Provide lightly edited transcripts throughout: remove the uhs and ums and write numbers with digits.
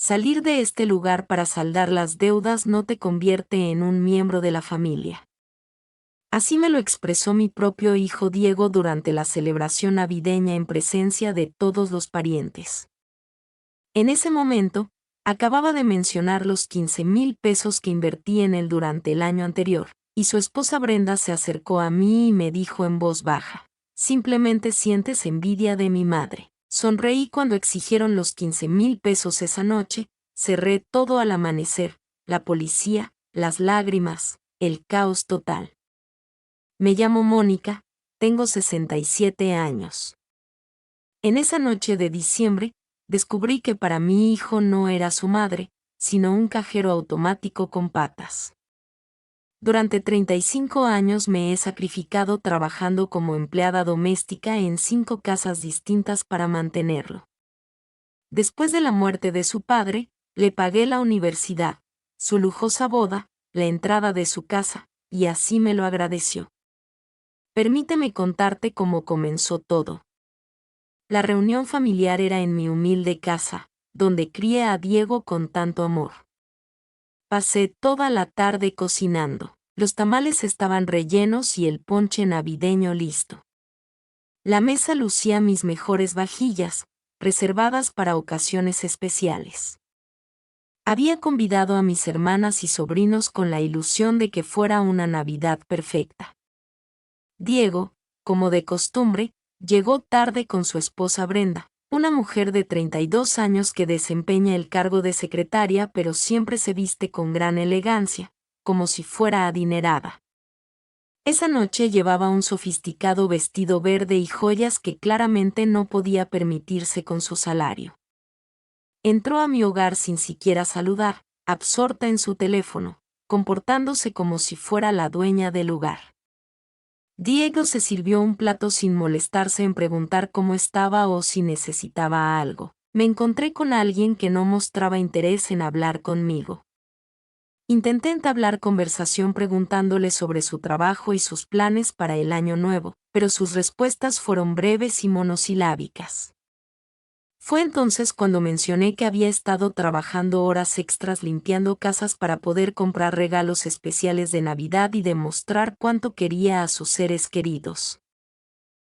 Salir de este lugar para saldar las deudas no te convierte en un miembro de la familia. Así me lo expresó mi propio hijo Diego durante la celebración navideña en presencia de todos los parientes. En ese momento, acababa de mencionar los 15,000 pesos que invertí en él durante el año anterior, y su esposa Brenda se acercó a mí y me dijo en voz baja: «Simplemente sientes envidia de mi madre». Sonreí cuando exigieron los 15,000 pesos esa noche, cerré todo al amanecer, la policía, las lágrimas, el caos total. Me llamo Mónica, tengo 67 años. En esa noche de diciembre, descubrí que para mi hijo no era su madre, sino un cajero automático con patas. Durante 35 años me he sacrificado trabajando como empleada doméstica en 5 casas distintas para mantenerlo. Después de la muerte de su padre, le pagué la universidad, su lujosa boda, la entrada de su casa, y así me lo agradeció. Permíteme contarte cómo comenzó todo. La reunión familiar era en mi humilde casa, donde crié a Diego con tanto amor. Pasé toda la tarde cocinando. Los tamales estaban rellenos y el ponche navideño listo. La mesa lucía mis mejores vajillas, reservadas para ocasiones especiales. Había convidado a mis hermanas y sobrinos con la ilusión de que fuera una Navidad perfecta. Diego, como de costumbre, llegó tarde con su esposa Brenda, una mujer de 32 años que desempeña el cargo de secretaria pero siempre se viste con gran elegancia, como si fuera adinerada. Esa noche llevaba un sofisticado vestido verde y joyas que claramente no podía permitirse con su salario. Entró a mi hogar sin siquiera saludar, absorta en su teléfono, comportándose como si fuera la dueña del lugar. Diego se sirvió un plato sin molestarse en preguntar cómo estaba o si necesitaba algo. Me encontré con alguien que no mostraba interés en hablar conmigo. Intenté entablar conversación preguntándole sobre su trabajo y sus planes para el año nuevo, pero sus respuestas fueron breves y monosilábicas. Fue entonces cuando mencioné que había estado trabajando horas extras limpiando casas para poder comprar regalos especiales de Navidad y demostrar cuánto quería a sus seres queridos.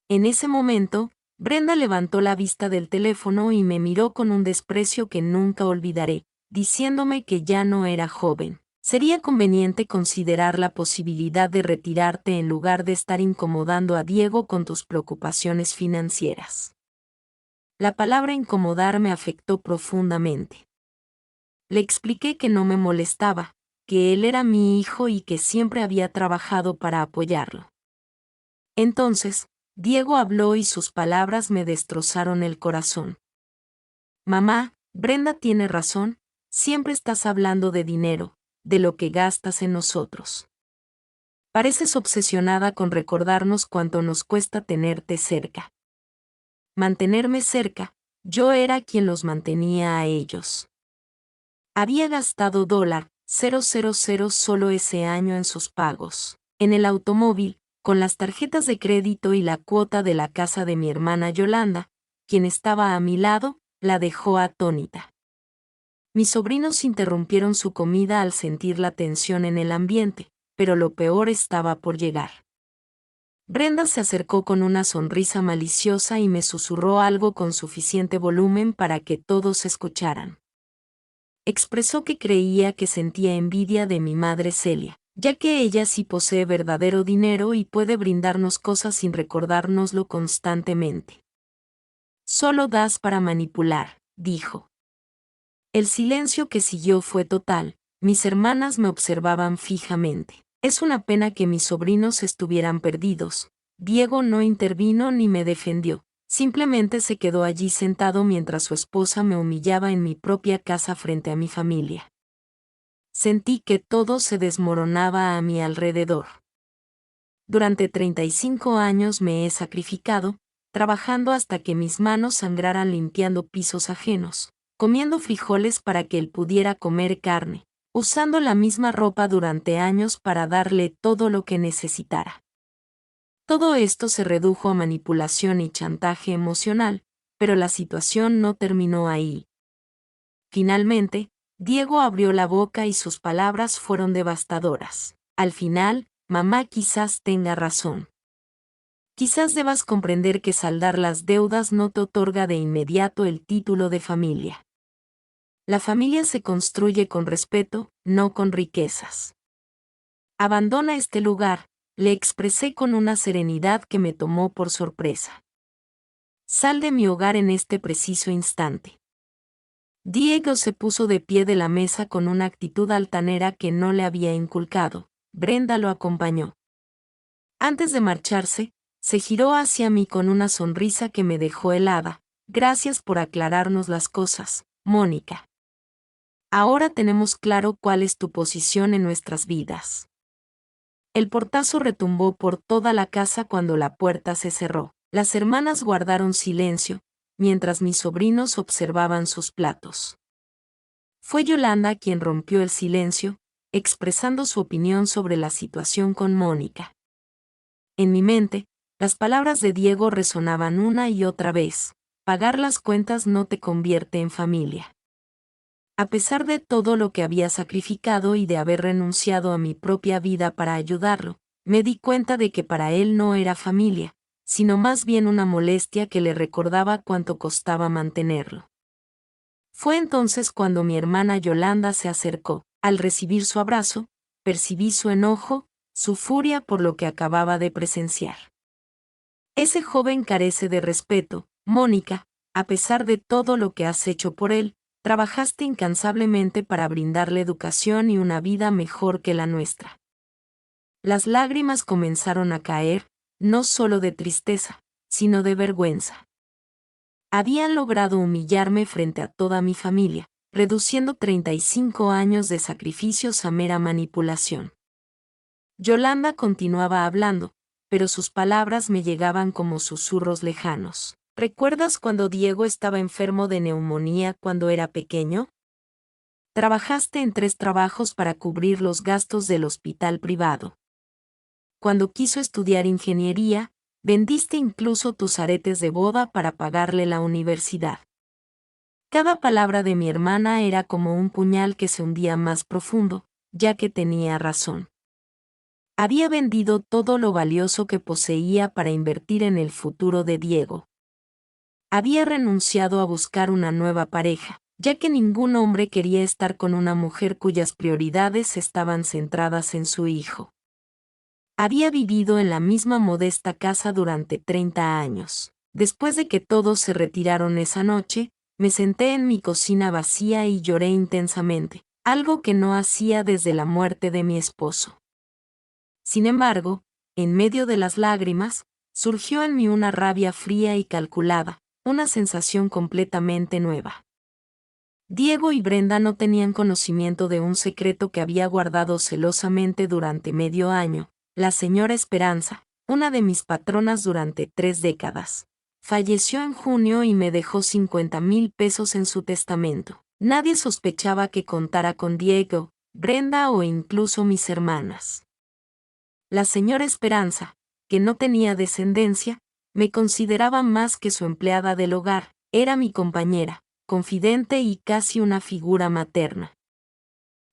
En ese momento, Brenda levantó la vista del teléfono y me miró con un desprecio que nunca olvidaré, diciéndome que ya no era joven. Sería conveniente considerar la posibilidad de retirarte en lugar de estar incomodando a Diego con tus preocupaciones financieras. La palabra incomodar me afectó profundamente. Le expliqué que no me molestaba, que él era mi hijo y que siempre había trabajado para apoyarlo. Entonces, Diego habló y sus palabras me destrozaron el corazón. Mamá, Brenda tiene razón, siempre estás hablando de dinero, de lo que gastas en nosotros. Pareces obsesionada con recordarnos cuánto nos cuesta tenerte cerca. Mantenerme cerca, yo era quien los mantenía a ellos. Había gastado $000 solo ese año en sus pagos, en el automóvil, con las tarjetas de crédito y la cuota de la casa de mi hermana Yolanda, quien estaba a mi lado, la dejó atónita. Mis sobrinos interrumpieron su comida al sentir la tensión en el ambiente, pero lo peor estaba por llegar. Brenda se acercó con una sonrisa maliciosa y me susurró algo con suficiente volumen para que todos escucharan. Expresó que creía que sentía envidia de mi madre Celia, ya que ella sí posee verdadero dinero y puede brindarnos cosas sin recordárnoslo constantemente. Solo das para manipular, dijo. El silencio que siguió fue total, mis hermanas me observaban fijamente. Es una pena que mis sobrinos estuvieran perdidos. Diego no intervino ni me defendió, simplemente se quedó allí sentado mientras su esposa me humillaba en mi propia casa frente a mi familia. Sentí que todo se desmoronaba a mi alrededor. Durante 35 años me he sacrificado, trabajando hasta que mis manos sangraran limpiando pisos ajenos, comiendo frijoles para que él pudiera comer carne, usando la misma ropa durante años para darle todo lo que necesitara. Todo esto se redujo a manipulación y chantaje emocional, pero la situación no terminó ahí. Finalmente, Diego abrió la boca y sus palabras fueron devastadoras. Al final, mamá quizás tenga razón. Quizás debas comprender que saldar las deudas no te otorga de inmediato el título de familia. La familia se construye con respeto, no con riquezas. Abandona este lugar, le expresé con una serenidad que me tomó por sorpresa. Sal de mi hogar en este preciso instante. Diego se puso de pie de la mesa con una actitud altanera que no le había inculcado. Brenda lo acompañó. Antes de marcharse, se giró hacia mí con una sonrisa que me dejó helada. Gracias por aclararnos las cosas, Mónica. Ahora tenemos claro cuál es tu posición en nuestras vidas. El portazo retumbó por toda la casa cuando la puerta se cerró. Las hermanas guardaron silencio, mientras mis sobrinos observaban sus platos. Fue Yolanda quien rompió el silencio, expresando su opinión sobre la situación con Mónica. En mi mente, las palabras de Diego resonaban una y otra vez: pagar las cuentas no te convierte en familia. A pesar de todo lo que había sacrificado y de haber renunciado a mi propia vida para ayudarlo, me di cuenta de que para él no era familia, sino más bien una molestia que le recordaba cuánto costaba mantenerlo. Fue entonces cuando mi hermana Yolanda se acercó. Al recibir su abrazo, percibí su enojo, su furia por lo que acababa de presenciar. Ese joven carece de respeto, Mónica. A pesar de todo lo que has hecho por él, trabajaste incansablemente para brindarle educación y una vida mejor que la nuestra. Las lágrimas comenzaron a caer, no solo de tristeza, sino de vergüenza. Habían logrado humillarme frente a toda mi familia, reduciendo 35 años de sacrificios a mera manipulación. Yolanda continuaba hablando, pero sus palabras me llegaban como susurros lejanos. ¿Recuerdas cuando Diego estaba enfermo de neumonía cuando era pequeño? Trabajaste en 3 trabajos para cubrir los gastos del hospital privado. Cuando quiso estudiar ingeniería, vendiste incluso tus aretes de boda para pagarle la universidad. Cada palabra de mi hermana era como un puñal que se hundía más profundo, ya que tenía razón. Había vendido todo lo valioso que poseía para invertir en el futuro de Diego. Había renunciado a buscar una nueva pareja, ya que ningún hombre quería estar con una mujer cuyas prioridades estaban centradas en su hijo. Había vivido en la misma modesta casa durante 30 años. Después de que todos se retiraron esa noche, me senté en mi cocina vacía y lloré intensamente, algo que no hacía desde la muerte de mi esposo. Sin embargo, en medio de las lágrimas, surgió en mí una rabia fría y calculada, una sensación completamente nueva. Diego y Brenda no tenían conocimiento de un secreto que había guardado celosamente durante medio año. La señora Esperanza, una de mis patronas durante 3 décadas, falleció en junio y me dejó 50,000 pesos en su testamento. Nadie sospechaba que contara con Diego, Brenda o incluso mis hermanas. La señora Esperanza, que no tenía descendencia, me consideraba más que su empleada del hogar, era mi compañera, confidente y casi una figura materna.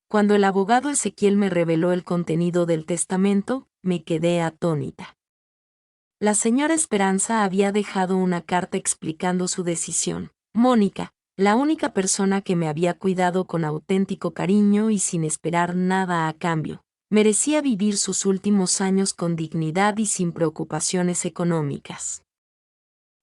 Cuando el abogado Ezequiel me reveló el contenido del testamento, me quedé atónita. La señora Esperanza había dejado una carta explicando su decisión. Mónica, la única persona que me había cuidado con auténtico cariño y sin esperar nada a cambio, merecía vivir sus últimos años con dignidad y sin preocupaciones económicas.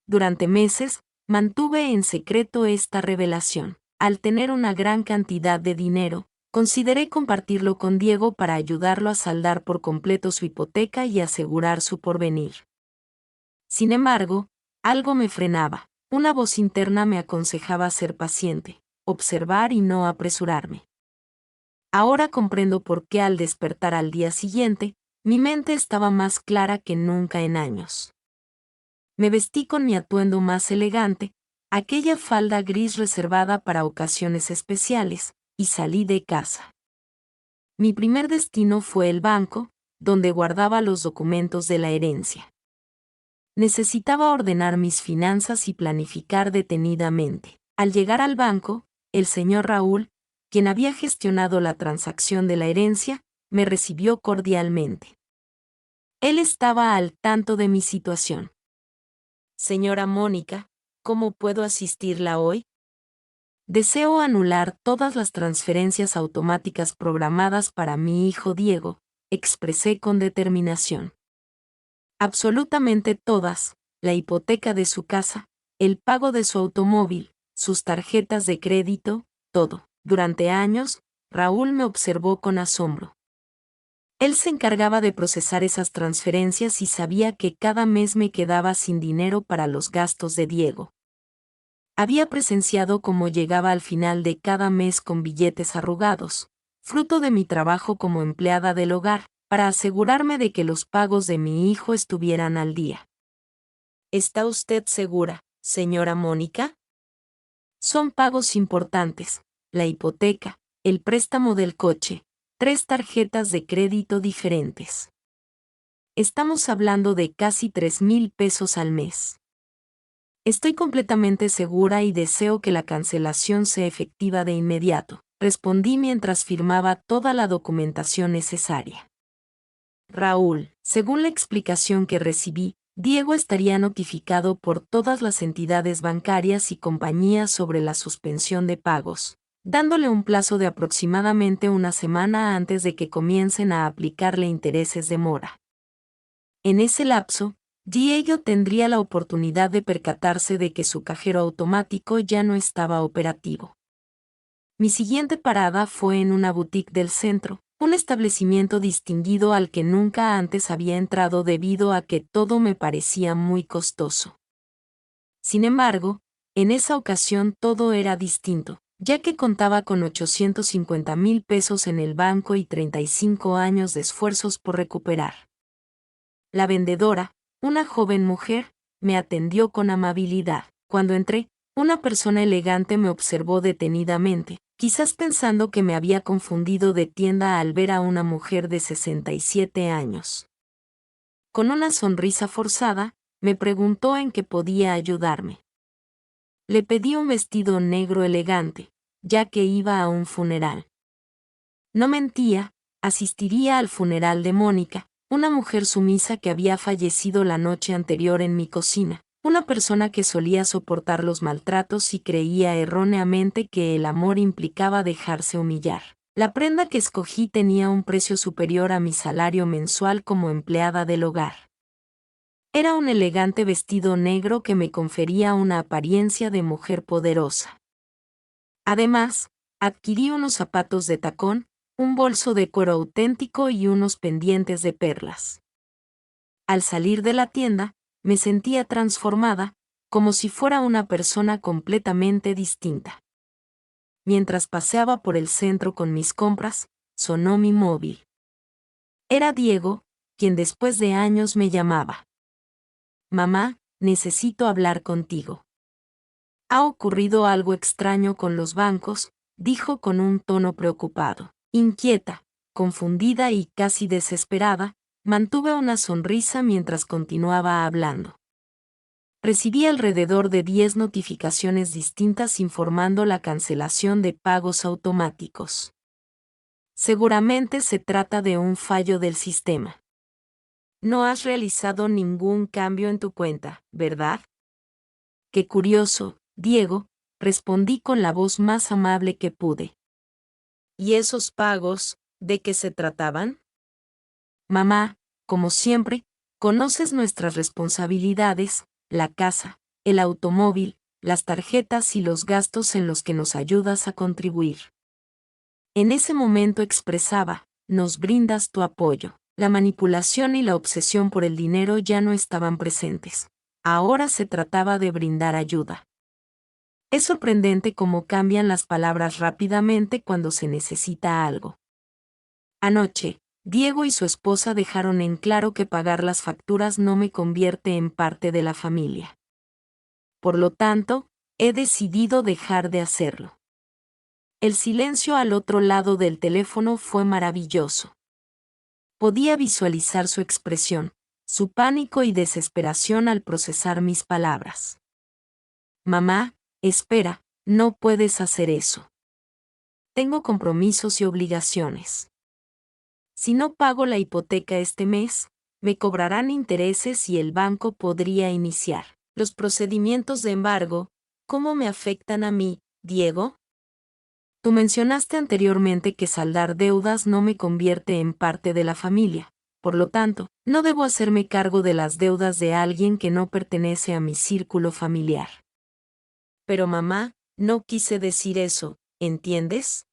Durante meses, mantuve en secreto esta revelación. Al tener una gran cantidad de dinero, consideré compartirlo con Diego para ayudarlo a saldar por completo su hipoteca y asegurar su porvenir. Sin embargo, algo me frenaba. Una voz interna me aconsejaba ser paciente, observar y no apresurarme. Ahora comprendo por qué al despertar al día siguiente, mi mente estaba más clara que nunca en años. Me vestí con mi atuendo más elegante, aquella falda gris reservada para ocasiones especiales, y salí de casa. Mi primer destino fue el banco, donde guardaba los documentos de la herencia. Necesitaba ordenar mis finanzas y planificar detenidamente. Al llegar al banco, el señor Raúl, quien había gestionado la transacción de la herencia, me recibió cordialmente. Él estaba al tanto de mi situación. Señora Mónica, ¿cómo puedo asistirla hoy? Deseo anular todas las transferencias automáticas programadas para mi hijo Diego, expresé con determinación. Absolutamente todas, la hipoteca de su casa, el pago de su automóvil, sus tarjetas de crédito, todo. Durante años, Raúl me observó con asombro. Él se encargaba de procesar esas transferencias y sabía que cada mes me quedaba sin dinero para los gastos de Diego. Había presenciado cómo llegaba al final de cada mes con billetes arrugados, fruto de mi trabajo como empleada del hogar, para asegurarme de que los pagos de mi hijo estuvieran al día. ¿Está usted segura, señora Mónica? Son pagos importantes, la hipoteca, el préstamo del coche, 3 tarjetas de crédito diferentes. Estamos hablando de casi 3,000 pesos al mes. Estoy completamente segura y deseo que la cancelación sea efectiva de inmediato, respondí mientras firmaba toda la documentación necesaria. Raúl, según la explicación que recibí, Diego estaría notificado por todas las entidades bancarias y compañías sobre la suspensión de pagos, dándole un plazo de aproximadamente una semana antes de que comiencen a aplicarle intereses de mora. En ese lapso, Diego tendría la oportunidad de percatarse de que su cajero automático ya no estaba operativo. Mi siguiente parada fue en una boutique del centro, un establecimiento distinguido al que nunca antes había entrado debido a que todo me parecía muy costoso. Sin embargo, en esa ocasión todo era distinto, ya que contaba con 850,000 pesos en el banco y 35 años de esfuerzos por recuperar. La vendedora, una joven mujer, me atendió con amabilidad. Cuando entré, una persona elegante me observó detenidamente, quizás pensando que me había confundido de tienda al ver a una mujer de 67 años. Con una sonrisa forzada, me preguntó en qué podía ayudarme. Le pedí un vestido negro elegante, ya que iba a un funeral. No mentía, asistiría al funeral de Mónica, una mujer sumisa que había fallecido la noche anterior en mi cocina, una persona que solía soportar los maltratos y creía erróneamente que el amor implicaba dejarse humillar. La prenda que escogí tenía un precio superior a mi salario mensual como empleada del hogar. Era un elegante vestido negro que me confería una apariencia de mujer poderosa. Además, adquirí unos zapatos de tacón, un bolso de cuero auténtico y unos pendientes de perlas. Al salir de la tienda, me sentía transformada, como si fuera una persona completamente distinta. Mientras paseaba por el centro con mis compras, sonó mi móvil. Era Diego, quien después de años me llamaba. Mamá, necesito hablar contigo. Ha ocurrido algo extraño con los bancos, dijo con un tono preocupado. Inquieta, confundida y casi desesperada, mantuve una sonrisa mientras continuaba hablando. Recibí alrededor de 10 notificaciones distintas informando la cancelación de pagos automáticos. Seguramente se trata de un fallo del sistema. No has realizado ningún cambio en tu cuenta, ¿verdad? Qué curioso, Diego, respondí con la voz más amable que pude. ¿Y esos pagos, de qué se trataban? Mamá, como siempre, conoces nuestras responsabilidades, la casa, el automóvil, las tarjetas y los gastos en los que nos ayudas a contribuir. En ese momento expresaba, nos brindas tu apoyo. La manipulación y la obsesión por el dinero ya no estaban presentes. Ahora se trataba de brindar ayuda. Es sorprendente cómo cambian las palabras rápidamente cuando se necesita algo. Anoche, Diego y su esposa dejaron en claro que pagar las facturas no me convierte en parte de la familia. Por lo tanto, he decidido dejar de hacerlo. El silencio al otro lado del teléfono fue maravilloso. Podía visualizar su expresión, su pánico y desesperación al procesar mis palabras. Mamá, espera, no puedes hacer eso. Tengo compromisos y obligaciones. Si no pago la hipoteca este mes, me cobrarán intereses y el banco podría iniciar los procedimientos de embargo. ¿Cómo me afectan a mí, Diego? Tú mencionaste anteriormente que saldar deudas no me convierte en parte de la familia. Por lo tanto, no debo hacerme cargo de las deudas de alguien que no pertenece a mi círculo familiar. Pero mamá, no quise decir eso, ¿entiendes?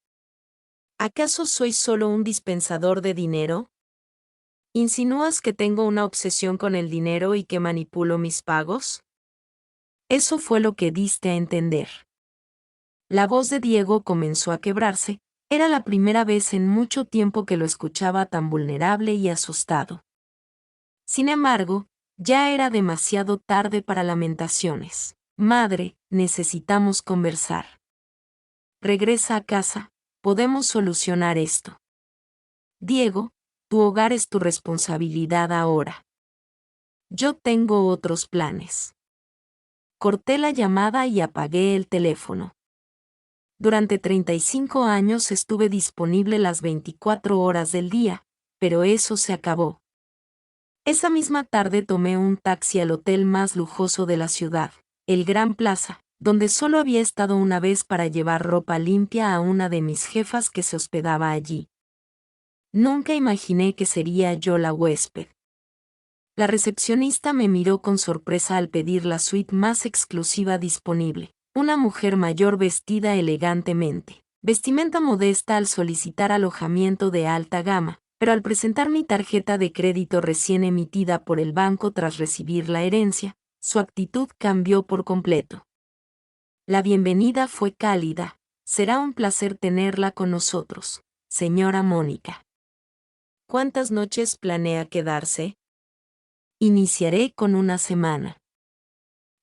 ¿Acaso soy solo un dispensador de dinero? ¿Insinúas que tengo una obsesión con el dinero y que manipulo mis pagos? Eso fue lo que diste a entender. La voz de Diego comenzó a quebrarse. Era la primera vez en mucho tiempo que lo escuchaba tan vulnerable y asustado. Sin embargo, ya era demasiado tarde para lamentaciones. Madre, necesitamos conversar. Regresa a casa, podemos solucionar esto. Diego, tu hogar es tu responsabilidad ahora. Yo tengo otros planes. Corté la llamada y apagué el teléfono. Durante 35 años estuve disponible las 24 horas del día, pero eso se acabó. Esa misma tarde tomé un taxi al hotel más lujoso de la ciudad, el Gran Plaza, donde solo había estado una vez para llevar ropa limpia a una de mis jefas que se hospedaba allí. Nunca imaginé que sería yo la huésped. La recepcionista me miró con sorpresa al pedir la suite más exclusiva disponible, una mujer mayor vestida elegantemente, vestimenta modesta al solicitar alojamiento de alta gama, pero al presentar mi tarjeta de crédito recién emitida por el banco tras recibir la herencia, su actitud cambió por completo. La bienvenida fue cálida. Será un placer tenerla con nosotros, señora Mónica. ¿Cuántas noches planea quedarse? Iniciaré con una semana.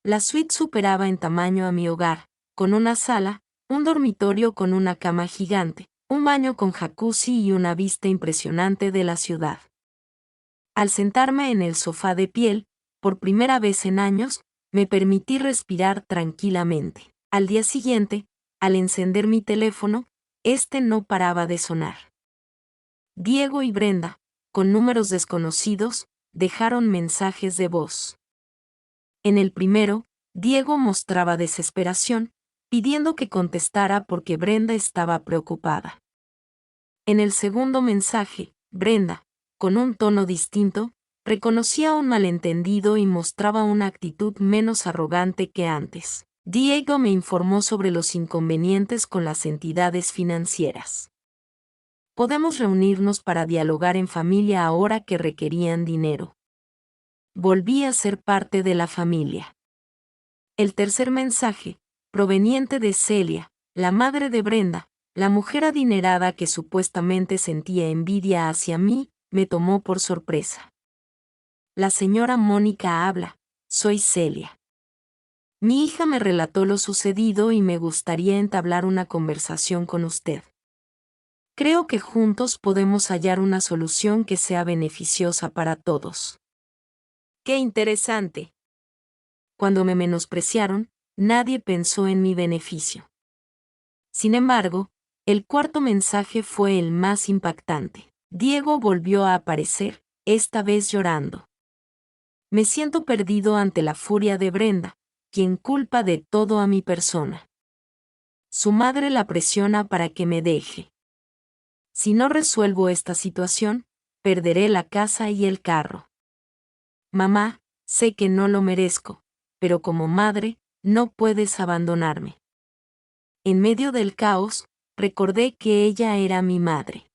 La suite superaba en tamaño a mi hogar, con una sala, un dormitorio con una cama gigante, un baño con jacuzzi y una vista impresionante de la ciudad. Al sentarme en el sofá de piel, por primera vez en años, me permití respirar tranquilamente. Al día siguiente, al encender mi teléfono, este no paraba de sonar. Diego y Brenda, con números desconocidos, dejaron mensajes de voz. En el primero, Diego mostraba desesperación, pidiendo que contestara porque Brenda estaba preocupada. En el segundo mensaje, Brenda, con un tono distinto, reconocía un malentendido y mostraba una actitud menos arrogante que antes. Diego me informó sobre los inconvenientes con las entidades financieras. Podemos reunirnos para dialogar en familia ahora que requerían dinero. Volví a ser parte de la familia. El tercer mensaje, proveniente de Celia, la madre de Brenda, la mujer adinerada que supuestamente sentía envidia hacia mí, me tomó por sorpresa. La señora Mónica habla, soy Celia. Mi hija me relató lo sucedido y me gustaría entablar una conversación con usted. Creo que juntos podemos hallar una solución que sea beneficiosa para todos. ¡Qué interesante! Cuando me menospreciaron, nadie pensó en mi beneficio. Sin embargo, el cuarto mensaje fue el más impactante. Diego volvió a aparecer, esta vez llorando. Me siento perdido ante la furia de Brenda, quien culpa de todo a mi persona. Su madre la presiona para que me deje. Si no resuelvo esta situación, perderé la casa y el carro. Mamá, sé que no lo merezco, pero como madre, no puedes abandonarme. En medio del caos, recordé que ella era mi madre.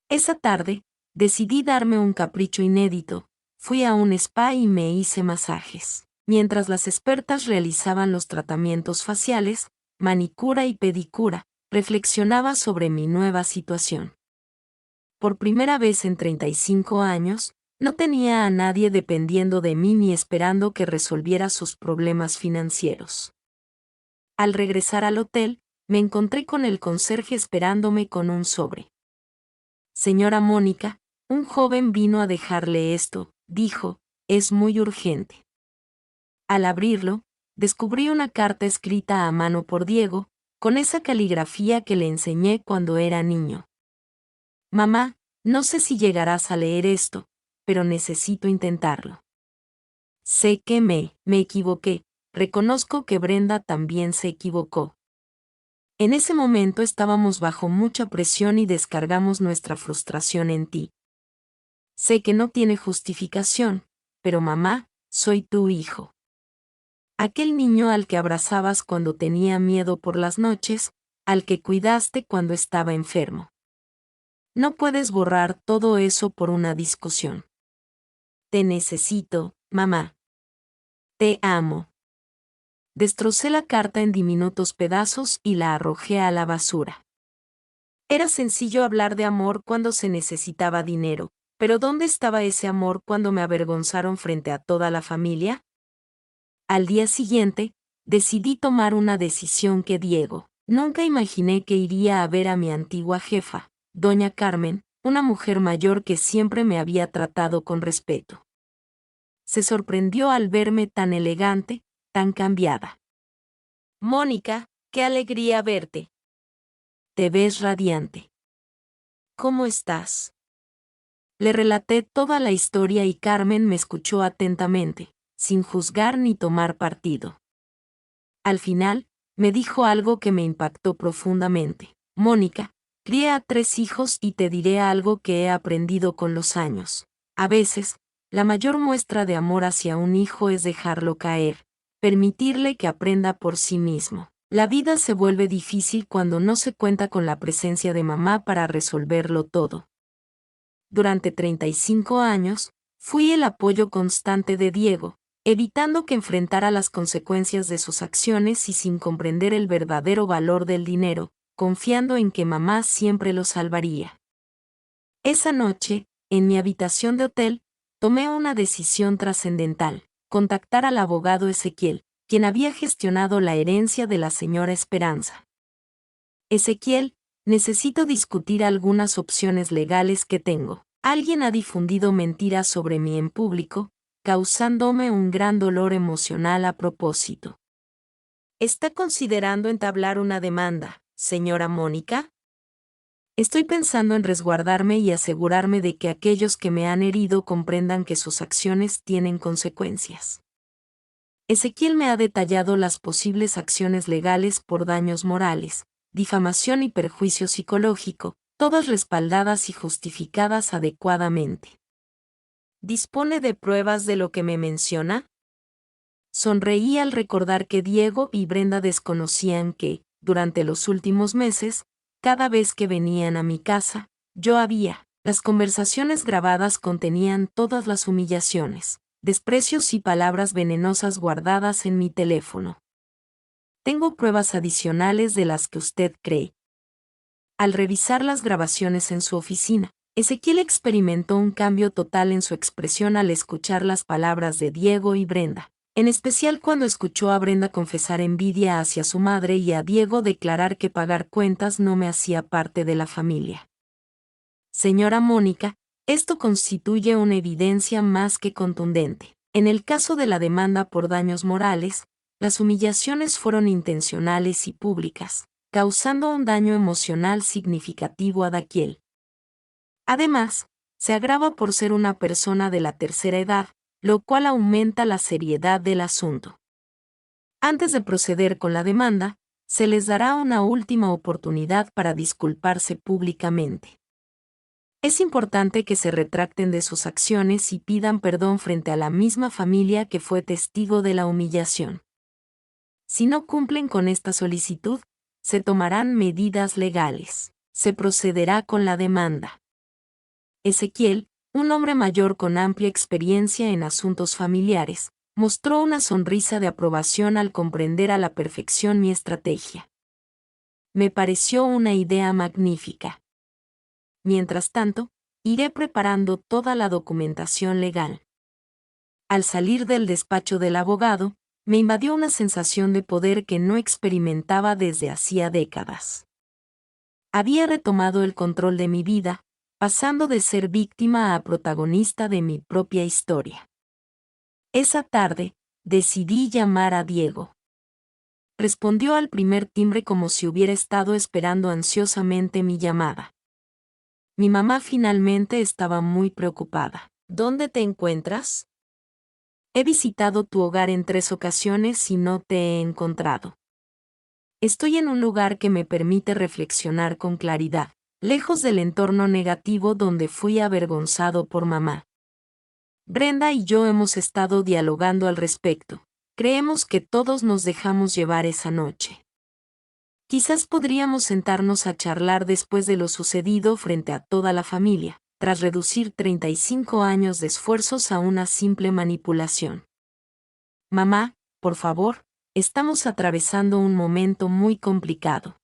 Esa tarde, decidí darme un capricho inédito. Fui a un spa y me hice masajes. Mientras las expertas realizaban los tratamientos faciales, manicura y pedicura, reflexionaba sobre mi nueva situación. Por primera vez en 35 años, no tenía a nadie dependiendo de mí ni esperando que resolviera sus problemas financieros. Al regresar al hotel, me encontré con el conserje esperándome con un sobre. Señora Mónica, un joven vino a dejarle esto, dijo, es muy urgente. Al abrirlo, descubrí una carta escrita a mano por Diego, con esa caligrafía que le enseñé cuando era niño. Mamá, no sé si llegarás a leer esto, pero necesito intentarlo. Sé que me equivoqué, reconozco que Brenda también se equivocó. En ese momento estábamos bajo mucha presión y descargamos nuestra frustración en ti. Sé que no tiene justificación, pero mamá, soy tu hijo. Aquel niño al que abrazabas cuando tenía miedo por las noches, al que cuidaste cuando estaba enfermo. No puedes borrar todo eso por una discusión. Te necesito, mamá. Te amo. Destrocé la carta en diminutos pedazos y la arrojé a la basura. Era sencillo hablar de amor cuando se necesitaba dinero, pero ¿dónde estaba ese amor cuando me avergonzaron frente a toda la familia? Al día siguiente, decidí tomar una decisión que Diego. Nunca imaginé que iría a ver a mi antigua jefa, doña Carmen, una mujer mayor que siempre me había tratado con respeto. Se sorprendió al verme tan elegante, tan cambiada. Mónica, qué alegría verte. Te ves radiante. ¿Cómo estás? Le relaté toda la historia y Carmen me escuchó atentamente, sin juzgar ni tomar partido. Al final, me dijo algo que me impactó profundamente. Mónica, crié a 3 hijos y te diré algo que he aprendido con los años. A veces, la mayor muestra de amor hacia un hijo es dejarlo caer, permitirle que aprenda por sí mismo. La vida se vuelve difícil cuando no se cuenta con la presencia de mamá para resolverlo todo. Durante 35 años, fui el apoyo constante de Diego, evitando que enfrentara las consecuencias de sus acciones y sin comprender el verdadero valor del dinero, confiando en que mamá siempre lo salvaría. Esa noche, en mi habitación de hotel, tomé una decisión trascendental: contactar al abogado Ezequiel, quien había gestionado la herencia de la señora Esperanza. Ezequiel, necesito discutir algunas opciones legales que tengo. Alguien ha difundido mentiras sobre mí en público, causándome un gran dolor emocional a propósito. ¿Está considerando entablar una demanda, señora Mónica? Estoy pensando en resguardarme y asegurarme de que aquellos que me han herido comprendan que sus acciones tienen consecuencias. Ezequiel me ha detallado las posibles acciones legales por daños morales, difamación y perjuicio psicológico, todas respaldadas y justificadas adecuadamente. ¿Dispone de pruebas de lo que me menciona? Sonreí al recordar que Diego y Brenda desconocían que, durante los últimos meses, cada vez que venían a mi casa, las conversaciones grabadas contenían todas las humillaciones, desprecios y palabras venenosas guardadas en mi teléfono. Tengo pruebas adicionales de las que usted cree. Al revisar las grabaciones en su oficina, Ezequiel experimentó un cambio total en su expresión al escuchar las palabras de Diego y Brenda, en especial cuando escuchó a Brenda confesar envidia hacia su madre y a Diego declarar que pagar cuentas no me hacía parte de la familia. Señora Mónica, esto constituye una evidencia más que contundente. En el caso de la demanda por daños morales, las humillaciones fueron intencionales y públicas, causando un daño emocional significativo a Daquiel. Además, se agrava por ser una persona de la tercera edad, lo cual aumenta la seriedad del asunto. Antes de proceder con la demanda, se les dará una última oportunidad para disculparse públicamente. Es importante que se retracten de sus acciones y pidan perdón frente a la misma familia que fue testigo de la humillación. Si no cumplen con esta solicitud, se tomarán medidas legales. Se procederá con la demanda. Ezequiel, un hombre mayor con amplia experiencia en asuntos familiares, mostró una sonrisa de aprobación al comprender a la perfección mi estrategia. Me pareció una idea magnífica. Mientras tanto, iré preparando toda la documentación legal. Al salir del despacho del abogado, me invadió una sensación de poder que no experimentaba desde hacía décadas. Había retomado el control de mi vida, pasando de ser víctima a protagonista de mi propia historia. Esa tarde, decidí llamar a Diego. Respondió al primer timbre como si hubiera estado esperando ansiosamente mi llamada. Mi mamá finalmente estaba muy preocupada. ¿Dónde te encuentras? He visitado tu hogar en 3 ocasiones y no te he encontrado. Estoy en un lugar que me permite reflexionar con claridad, lejos del entorno negativo donde fui avergonzado por mamá. Brenda y yo hemos estado dialogando al respecto. Creemos que todos nos dejamos llevar esa noche. Quizás podríamos sentarnos a charlar después de lo sucedido frente a toda la familia, tras reducir 35 años de esfuerzos a una simple manipulación. Mamá, por favor, estamos atravesando un momento muy complicado.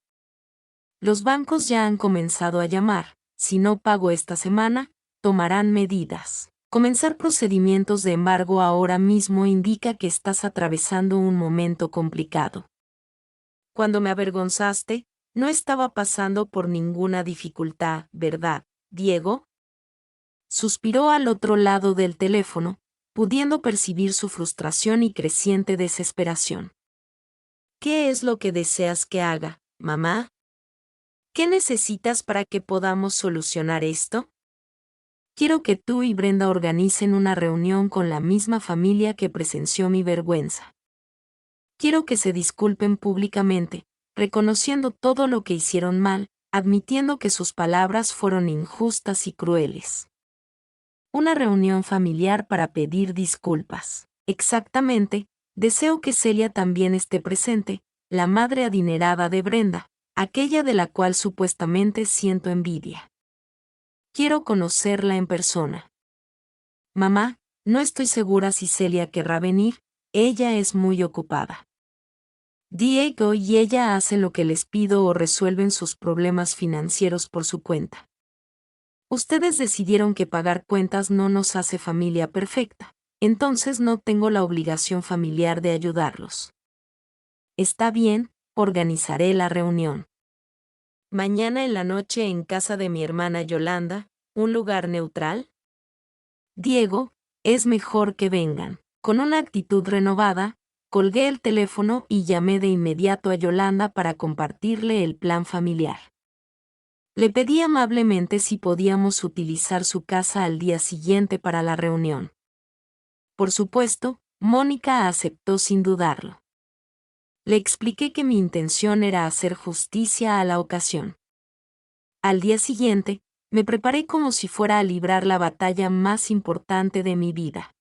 Los bancos ya han comenzado a llamar. Si no pago esta semana, tomarán medidas. Comenzar procedimientos de embargo ahora mismo indica que estás atravesando un momento complicado. Cuando me avergonzaste, no estaba pasando por ninguna dificultad, ¿verdad, Diego? Suspiró al otro lado del teléfono, pudiendo percibir su frustración y creciente desesperación. ¿Qué es lo que deseas que haga, mamá? ¿Qué necesitas para que podamos solucionar esto? Quiero que tú y Brenda organicen una reunión con la misma familia que presenció mi vergüenza. Quiero que se disculpen públicamente, reconociendo todo lo que hicieron mal, admitiendo que sus palabras fueron injustas y crueles. Una reunión familiar para pedir disculpas. Exactamente, deseo que Celia también esté presente, la madre adinerada de Brenda, aquella de la cual supuestamente siento envidia. Quiero conocerla en persona. Mamá, no estoy segura si Celia querrá venir, ella es muy ocupada. Diego y ella hacen lo que les pido o resuelven sus problemas financieros por su cuenta. Ustedes decidieron que pagar cuentas no nos hace familia perfecta, entonces no tengo la obligación familiar de ayudarlos. Está bien, organizaré la reunión. Mañana en la noche en casa de mi hermana Yolanda, un lugar neutral. Diego, es mejor que vengan. Con una actitud renovada, colgué el teléfono y llamé de inmediato a Yolanda para compartirle el plan familiar. Le pedí amablemente si podíamos utilizar su casa al día siguiente para la reunión. Por supuesto, Mónica aceptó sin dudarlo. Le expliqué que mi intención era hacer justicia a la ocasión. Al día siguiente, me preparé como si fuera a librar la batalla más importante de mi vida.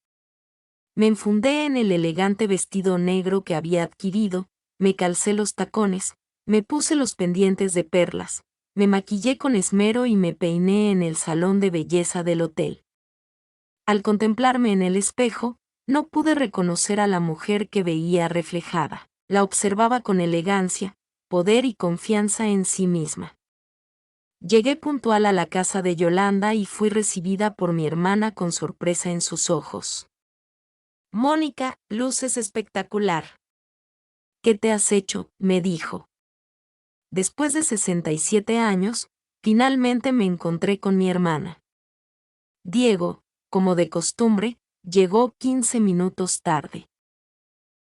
Me enfundé en el elegante vestido negro que había adquirido, me calcé los tacones, me puse los pendientes de perlas, me maquillé con esmero y me peiné en el salón de belleza del hotel. Al contemplarme en el espejo, no pude reconocer a la mujer que veía reflejada. La observaba con elegancia, poder y confianza en sí misma. Llegué puntual a la casa de Yolanda y fui recibida por mi hermana con sorpresa en sus ojos. Mónica, luces espectacular. ¿Qué te has hecho?, me dijo. Después de 67 años, finalmente me encontré con mi hermana. Diego, como de costumbre, llegó 15 minutos tarde.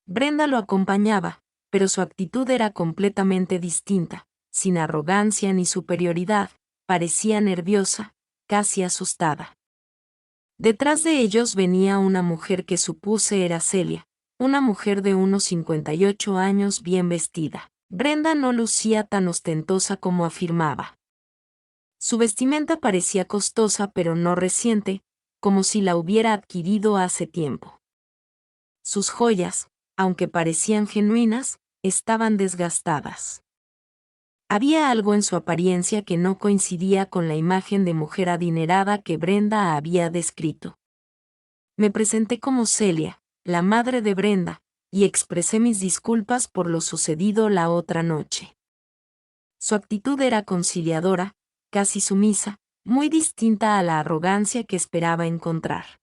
Brenda lo acompañaba, pero su actitud era completamente distinta, sin arrogancia ni superioridad, parecía nerviosa, casi asustada. Detrás de ellos venía una mujer que supuse era Celia, una mujer de unos 58 años bien vestida. Brenda no lucía tan ostentosa como afirmaba. Su vestimenta parecía costosa pero no reciente, como si la hubiera adquirido hace tiempo. Sus joyas, aunque parecían genuinas, estaban desgastadas. Había algo en su apariencia que no coincidía con la imagen de mujer adinerada que Brenda había descrito. Me presenté como Celia, la madre de Brenda, y expresé mis disculpas por lo sucedido la otra noche. Su actitud era conciliadora, casi sumisa, muy distinta a la arrogancia que esperaba encontrar.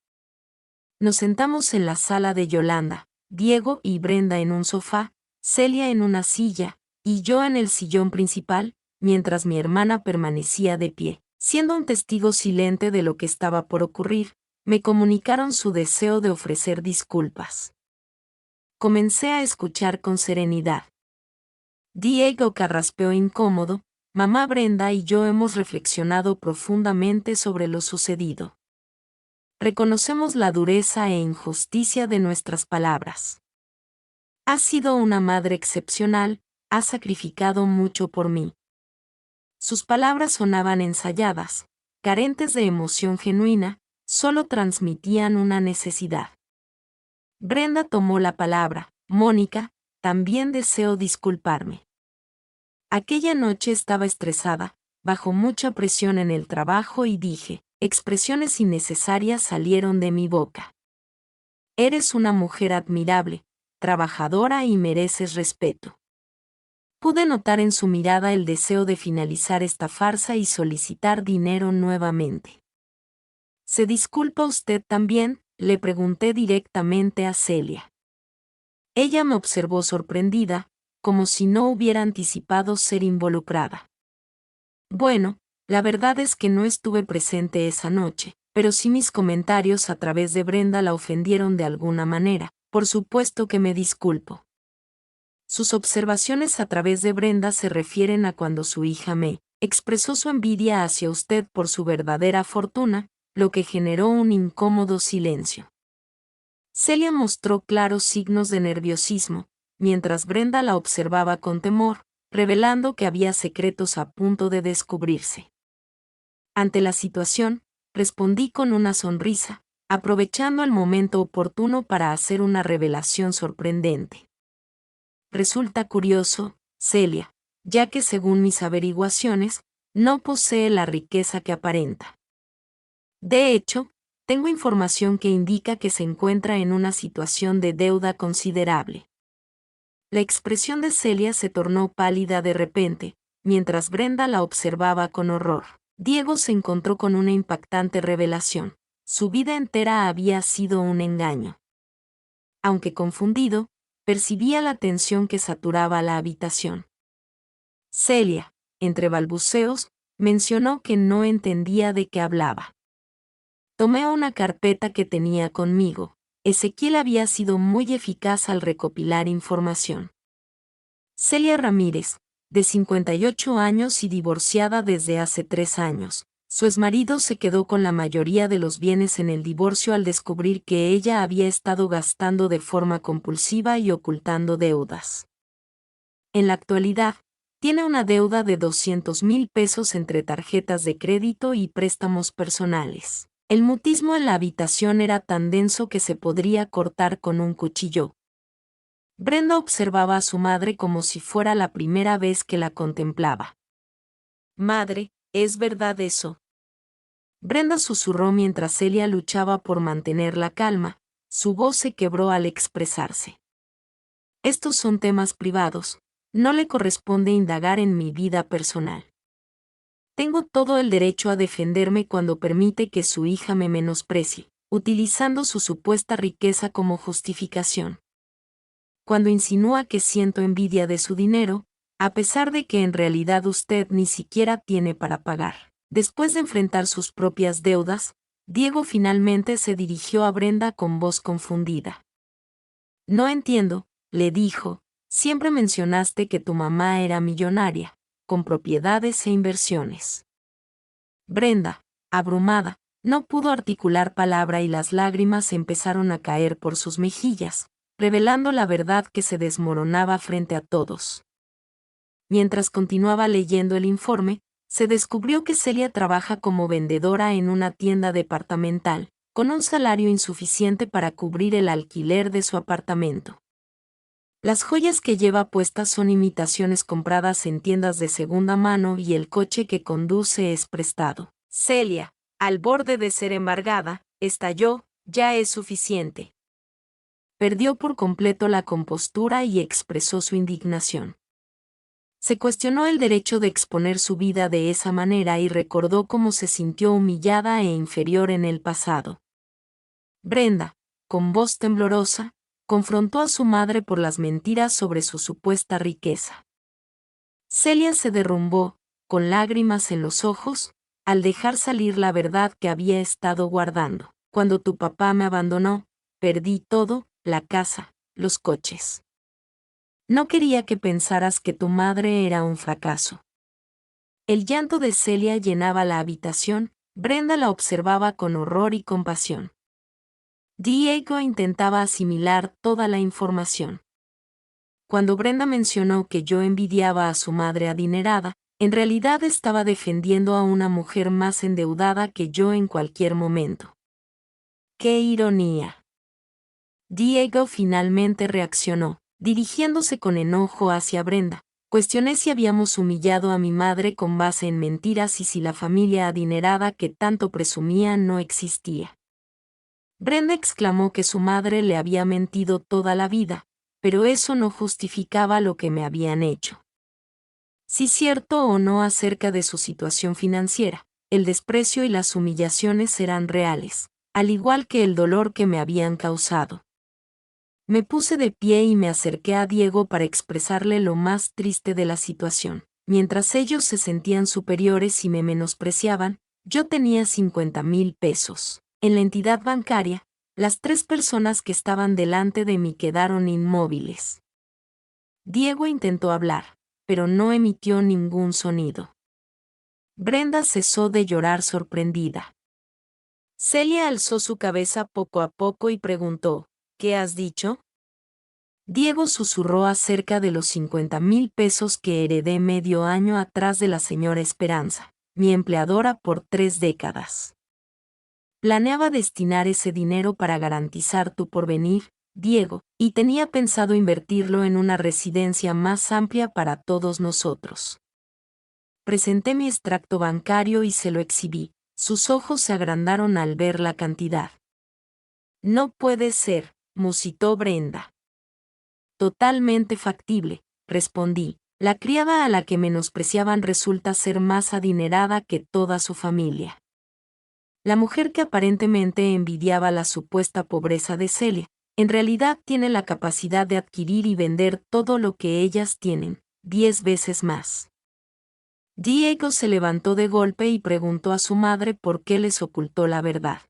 Nos sentamos en la sala de Yolanda, Diego y Brenda en un sofá, Celia en una silla, y yo en el sillón principal, mientras mi hermana permanecía de pie. Siendo un testigo silente de lo que estaba por ocurrir, me comunicaron su deseo de ofrecer disculpas. Comencé a escuchar con serenidad. Diego carraspeó incómodo. Mamá Brenda y yo hemos reflexionado profundamente sobre lo sucedido. Reconocemos la dureza e injusticia de nuestras palabras. Has sido una madre excepcional, has sacrificado mucho por mí. Sus palabras sonaban ensayadas, carentes de emoción genuina, solo transmitían una necesidad. Brenda tomó la palabra. Mónica, también deseo disculparme. Aquella noche estaba estresada, bajo mucha presión en el trabajo y dije, expresiones innecesarias salieron de mi boca. Eres una mujer admirable, trabajadora y mereces respeto. Pude notar en su mirada el deseo de finalizar esta farsa y solicitar dinero nuevamente. ¿Se disculpa usted también?, le pregunté directamente a Celia. Ella me observó sorprendida, como si no hubiera anticipado ser involucrada. Bueno, la verdad es que no estuve presente esa noche, pero si mis comentarios a través de Brenda la ofendieron de alguna manera, por supuesto que me disculpo. Sus observaciones a través de Brenda se refieren a cuando su hija me expresó su envidia hacia usted por su verdadera fortuna, lo que generó un incómodo silencio. Celia mostró claros signos de nerviosismo, mientras Brenda la observaba con temor, revelando que había secretos a punto de descubrirse. Ante la situación, respondí con una sonrisa, aprovechando el momento oportuno para hacer una revelación sorprendente. Resulta curioso, Celia, ya que según mis averiguaciones, no posee la riqueza que aparenta. De hecho, tengo información que indica que se encuentra en una situación de deuda considerable. La expresión de Celia se tornó pálida de repente, mientras Brenda la observaba con horror. Diego se encontró con una impactante revelación. Su vida entera había sido un engaño. Aunque confundido, percibía la tensión que saturaba la habitación. Celia, entre balbuceos, mencionó que no entendía de qué hablaba. Tomé una carpeta que tenía conmigo. Ezequiel había sido muy eficaz al recopilar información. Celia Ramírez, de 58 años y divorciada desde hace 3 años. Su exmarido se quedó con la mayoría de los bienes en el divorcio al descubrir que ella había estado gastando de forma compulsiva y ocultando deudas. En la actualidad, tiene una deuda de 200,000 pesos entre tarjetas de crédito y préstamos personales. El mutismo en la habitación era tan denso que se podría cortar con un cuchillo. Brenda observaba a su madre como si fuera la primera vez que la contemplaba. Madre, ¿es verdad eso? Brenda susurró mientras Celia luchaba por mantener la calma. Su voz se quebró al expresarse. Estos son temas privados, no le corresponde indagar en mi vida personal. Tengo todo el derecho a defenderme cuando permite que su hija me menosprecie, utilizando su supuesta riqueza como justificación. Cuando insinúa que siento envidia de su dinero, a pesar de que en realidad usted ni siquiera tiene para pagar. Después de enfrentar sus propias deudas, Diego finalmente se dirigió a Brenda con voz confundida. No entiendo, le dijo, siempre mencionaste que tu mamá era millonaria, con propiedades e inversiones. Brenda, abrumada, no pudo articular palabra y las lágrimas empezaron a caer por sus mejillas, revelando la verdad que se desmoronaba frente a todos. Mientras continuaba leyendo el informe, se descubrió que Celia trabaja como vendedora en una tienda departamental, con un salario insuficiente para cubrir el alquiler de su apartamento. Las joyas que lleva puestas son imitaciones compradas en tiendas de segunda mano y el coche que conduce es prestado. Celia, al borde de ser embargada, estalló, ya es suficiente. Perdió por completo la compostura y expresó su indignación. Se cuestionó el derecho de exponer su vida de esa manera y recordó cómo se sintió humillada e inferior en el pasado. Brenda, con voz temblorosa, confrontó a su madre por las mentiras sobre su supuesta riqueza. Celia se derrumbó, con lágrimas en los ojos, al dejar salir la verdad que había estado guardando. Cuando tu papá me abandonó, perdí todo, la casa, los coches. No quería que pensaras que tu madre era un fracaso. El llanto de Celia llenaba la habitación. Brenda la observaba con horror y compasión. Diego intentaba asimilar toda la información. Cuando Brenda mencionó que yo envidiaba a su madre adinerada, en realidad estaba defendiendo a una mujer más endeudada que yo en cualquier momento. ¡Qué ironía! Diego finalmente reaccionó, dirigiéndose con enojo hacia Brenda. Cuestioné si habíamos humillado a mi madre con base en mentiras y si la familia adinerada que tanto presumía no existía. Brenda exclamó que su madre le había mentido toda la vida, pero eso no justificaba lo que me habían hecho. Si cierto o no acerca de su situación financiera, el desprecio y las humillaciones eran reales, al igual que el dolor que me habían causado. Me puse de pie y me acerqué a Diego para expresarle lo más triste de la situación. Mientras ellos se sentían superiores y me menospreciaban, yo tenía 50,000 pesos. En la entidad bancaria, las 3 personas que estaban delante de mí quedaron inmóviles. Diego intentó hablar, pero no emitió ningún sonido. Brenda cesó de llorar sorprendida. Celia alzó su cabeza poco a poco y preguntó, ¿qué has dicho? Diego susurró acerca de los 50,000 pesos que heredé medio año atrás de la señora Esperanza, mi empleadora por 3 décadas. Planeaba destinar ese dinero para garantizar tu porvenir, Diego, y tenía pensado invertirlo en una residencia más amplia para todos nosotros. Presenté mi extracto bancario y se lo exhibí. Sus ojos se agrandaron al ver la cantidad. No puede ser, musitó Brenda. Totalmente factible, respondí. La criada a la que menospreciaban resulta ser más adinerada que toda su familia. La mujer que aparentemente envidiaba la supuesta pobreza de Celia, en realidad tiene la capacidad de adquirir y vender todo lo que ellas tienen, 10 veces más. Diego se levantó de golpe y preguntó a su madre por qué les ocultó la verdad.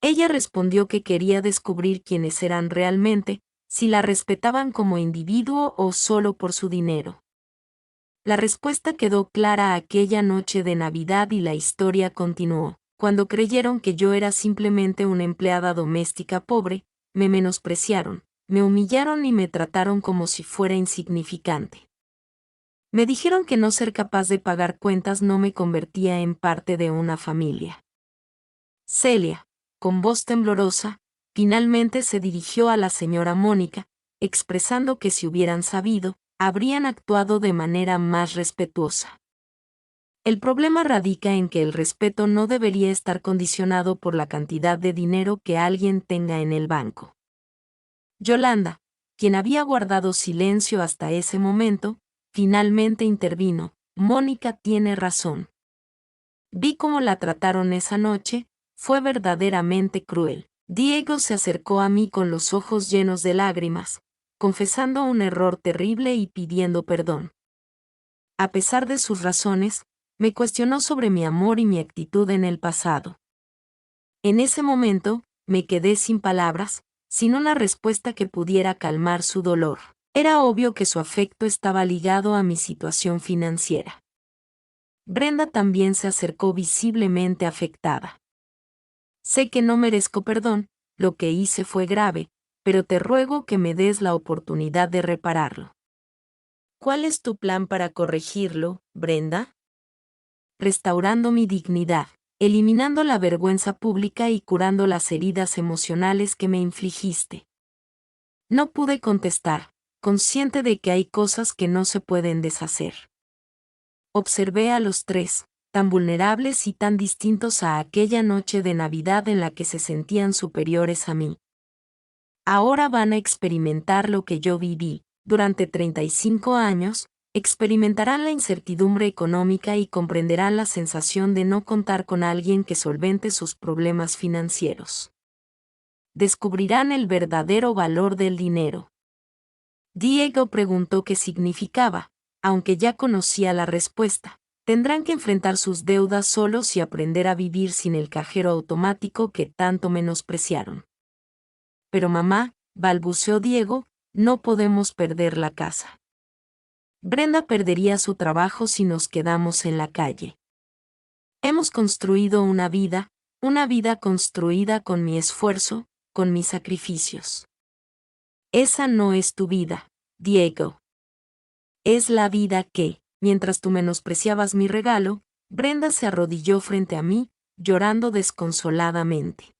Ella respondió que quería descubrir quiénes eran realmente, si la respetaban como individuo o solo por su dinero. La respuesta quedó clara aquella noche de Navidad y la historia continuó. Cuando creyeron que yo era simplemente una empleada doméstica pobre, me menospreciaron, me humillaron y me trataron como si fuera insignificante. Me dijeron que no ser capaz de pagar cuentas no me convertía en parte de una familia. Celia, con voz temblorosa, finalmente se dirigió a la señora Mónica, expresando que si hubieran sabido, habrían actuado de manera más respetuosa. El problema radica en que el respeto no debería estar condicionado por la cantidad de dinero que alguien tenga en el banco. Yolanda, quien había guardado silencio hasta ese momento, finalmente intervino. Mónica tiene razón. Vi cómo la trataron esa noche, fue verdaderamente cruel. Diego se acercó a mí con los ojos llenos de lágrimas, confesando un error terrible y pidiendo perdón. A pesar de sus razones, me cuestionó sobre mi amor y mi actitud en el pasado. En ese momento, me quedé sin palabras, sin una respuesta que pudiera calmar su dolor. Era obvio que su afecto estaba ligado a mi situación financiera. Brenda también se acercó visiblemente afectada. Sé que no merezco perdón, lo que hice fue grave, pero te ruego que me des la oportunidad de repararlo. ¿Cuál es tu plan para corregirlo, Brenda? Restaurando mi dignidad, eliminando la vergüenza pública y curando las heridas emocionales que me infligiste. No pude contestar, consciente de que hay cosas que no se pueden deshacer. Observé a los 3, tan vulnerables y tan distintos a aquella noche de Navidad en la que se sentían superiores a mí. Ahora van a experimentar lo que yo viví. Durante 35 años, experimentarán la incertidumbre económica y comprenderán la sensación de no contar con alguien que solvente sus problemas financieros. Descubrirán el verdadero valor del dinero. Diego preguntó qué significaba, aunque ya conocía la respuesta. Tendrán que enfrentar sus deudas solos y aprender a vivir sin el cajero automático que tanto menospreciaron. Pero mamá, balbuceó Diego, no podemos perder la casa. Brenda perdería su trabajo si nos quedamos en la calle. Hemos construido una vida construida con mi esfuerzo, con mis sacrificios. Esa no es tu vida, Diego. Es la vida que, mientras tú menospreciabas mi regalo, Brenda se arrodilló frente a mí, llorando desconsoladamente.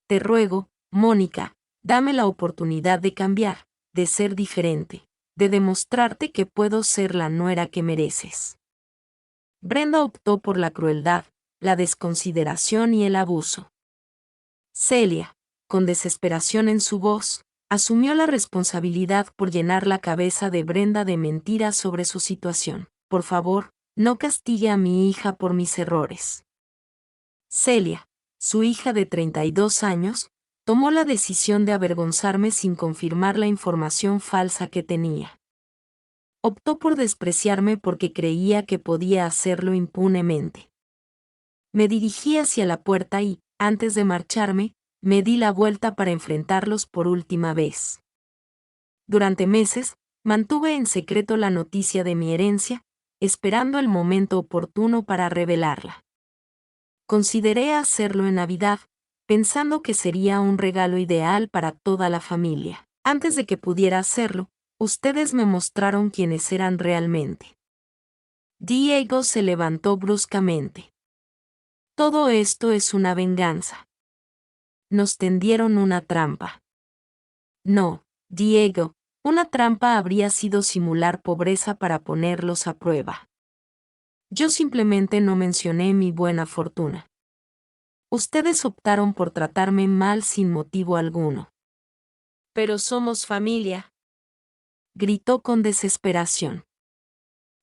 Te ruego, Mónica, dame la oportunidad de cambiar, de ser diferente, de demostrarte que puedo ser la nuera que mereces. Brenda optó por la crueldad, la desconsideración y el abuso. Celia, con desesperación en su voz, asumió la responsabilidad por llenar la cabeza de Brenda de mentiras sobre su situación. Por favor, no castigue a mi hija por mis errores. Celia, su hija de 32 años, tomó la decisión de avergonzarme sin confirmar la información falsa que tenía. Optó por despreciarme porque creía que podía hacerlo impunemente. Me dirigí hacia la puerta y, antes de marcharme, me di la vuelta para enfrentarlos por última vez. Durante meses, mantuve en secreto la noticia de mi herencia, esperando el momento oportuno para revelarla. Consideré hacerlo en Navidad, pensando que sería un regalo ideal para toda la familia. Antes de que pudiera hacerlo, ustedes me mostraron quiénes eran realmente. Diego se levantó bruscamente. Todo esto es una venganza. Nos tendieron una trampa. No, Diego, una trampa habría sido simular pobreza para ponerlos a prueba. Yo simplemente no mencioné mi buena fortuna. Ustedes optaron por tratarme mal sin motivo alguno. Pero somos familia, gritó con desesperación.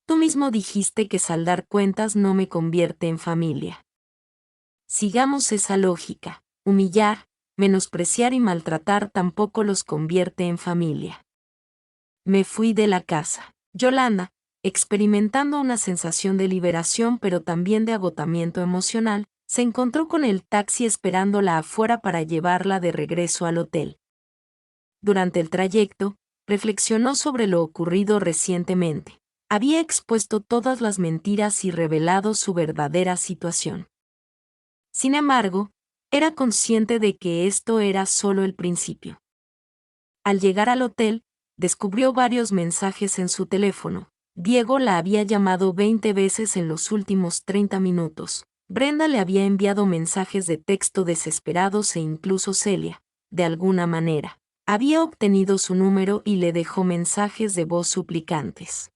Tú mismo dijiste que saldar cuentas no me convierte en familia. Sigamos esa lógica. Humillar, menospreciar y maltratar tampoco los convierte en familia. Me fui de la casa. Yolanda, experimentando una sensación de liberación pero también de agotamiento emocional, se encontró con el taxi esperándola afuera para llevarla de regreso al hotel. Durante el trayecto, reflexionó sobre lo ocurrido recientemente. Había expuesto todas las mentiras y revelado su verdadera situación. Sin embargo, era consciente de que esto era solo el principio. Al llegar al hotel, descubrió varios mensajes en su teléfono. Diego la había llamado 20 veces en los últimos 30 minutos. Brenda le había enviado mensajes de texto desesperados e incluso Celia, de alguna manera, había obtenido su número y le dejó mensajes de voz suplicantes.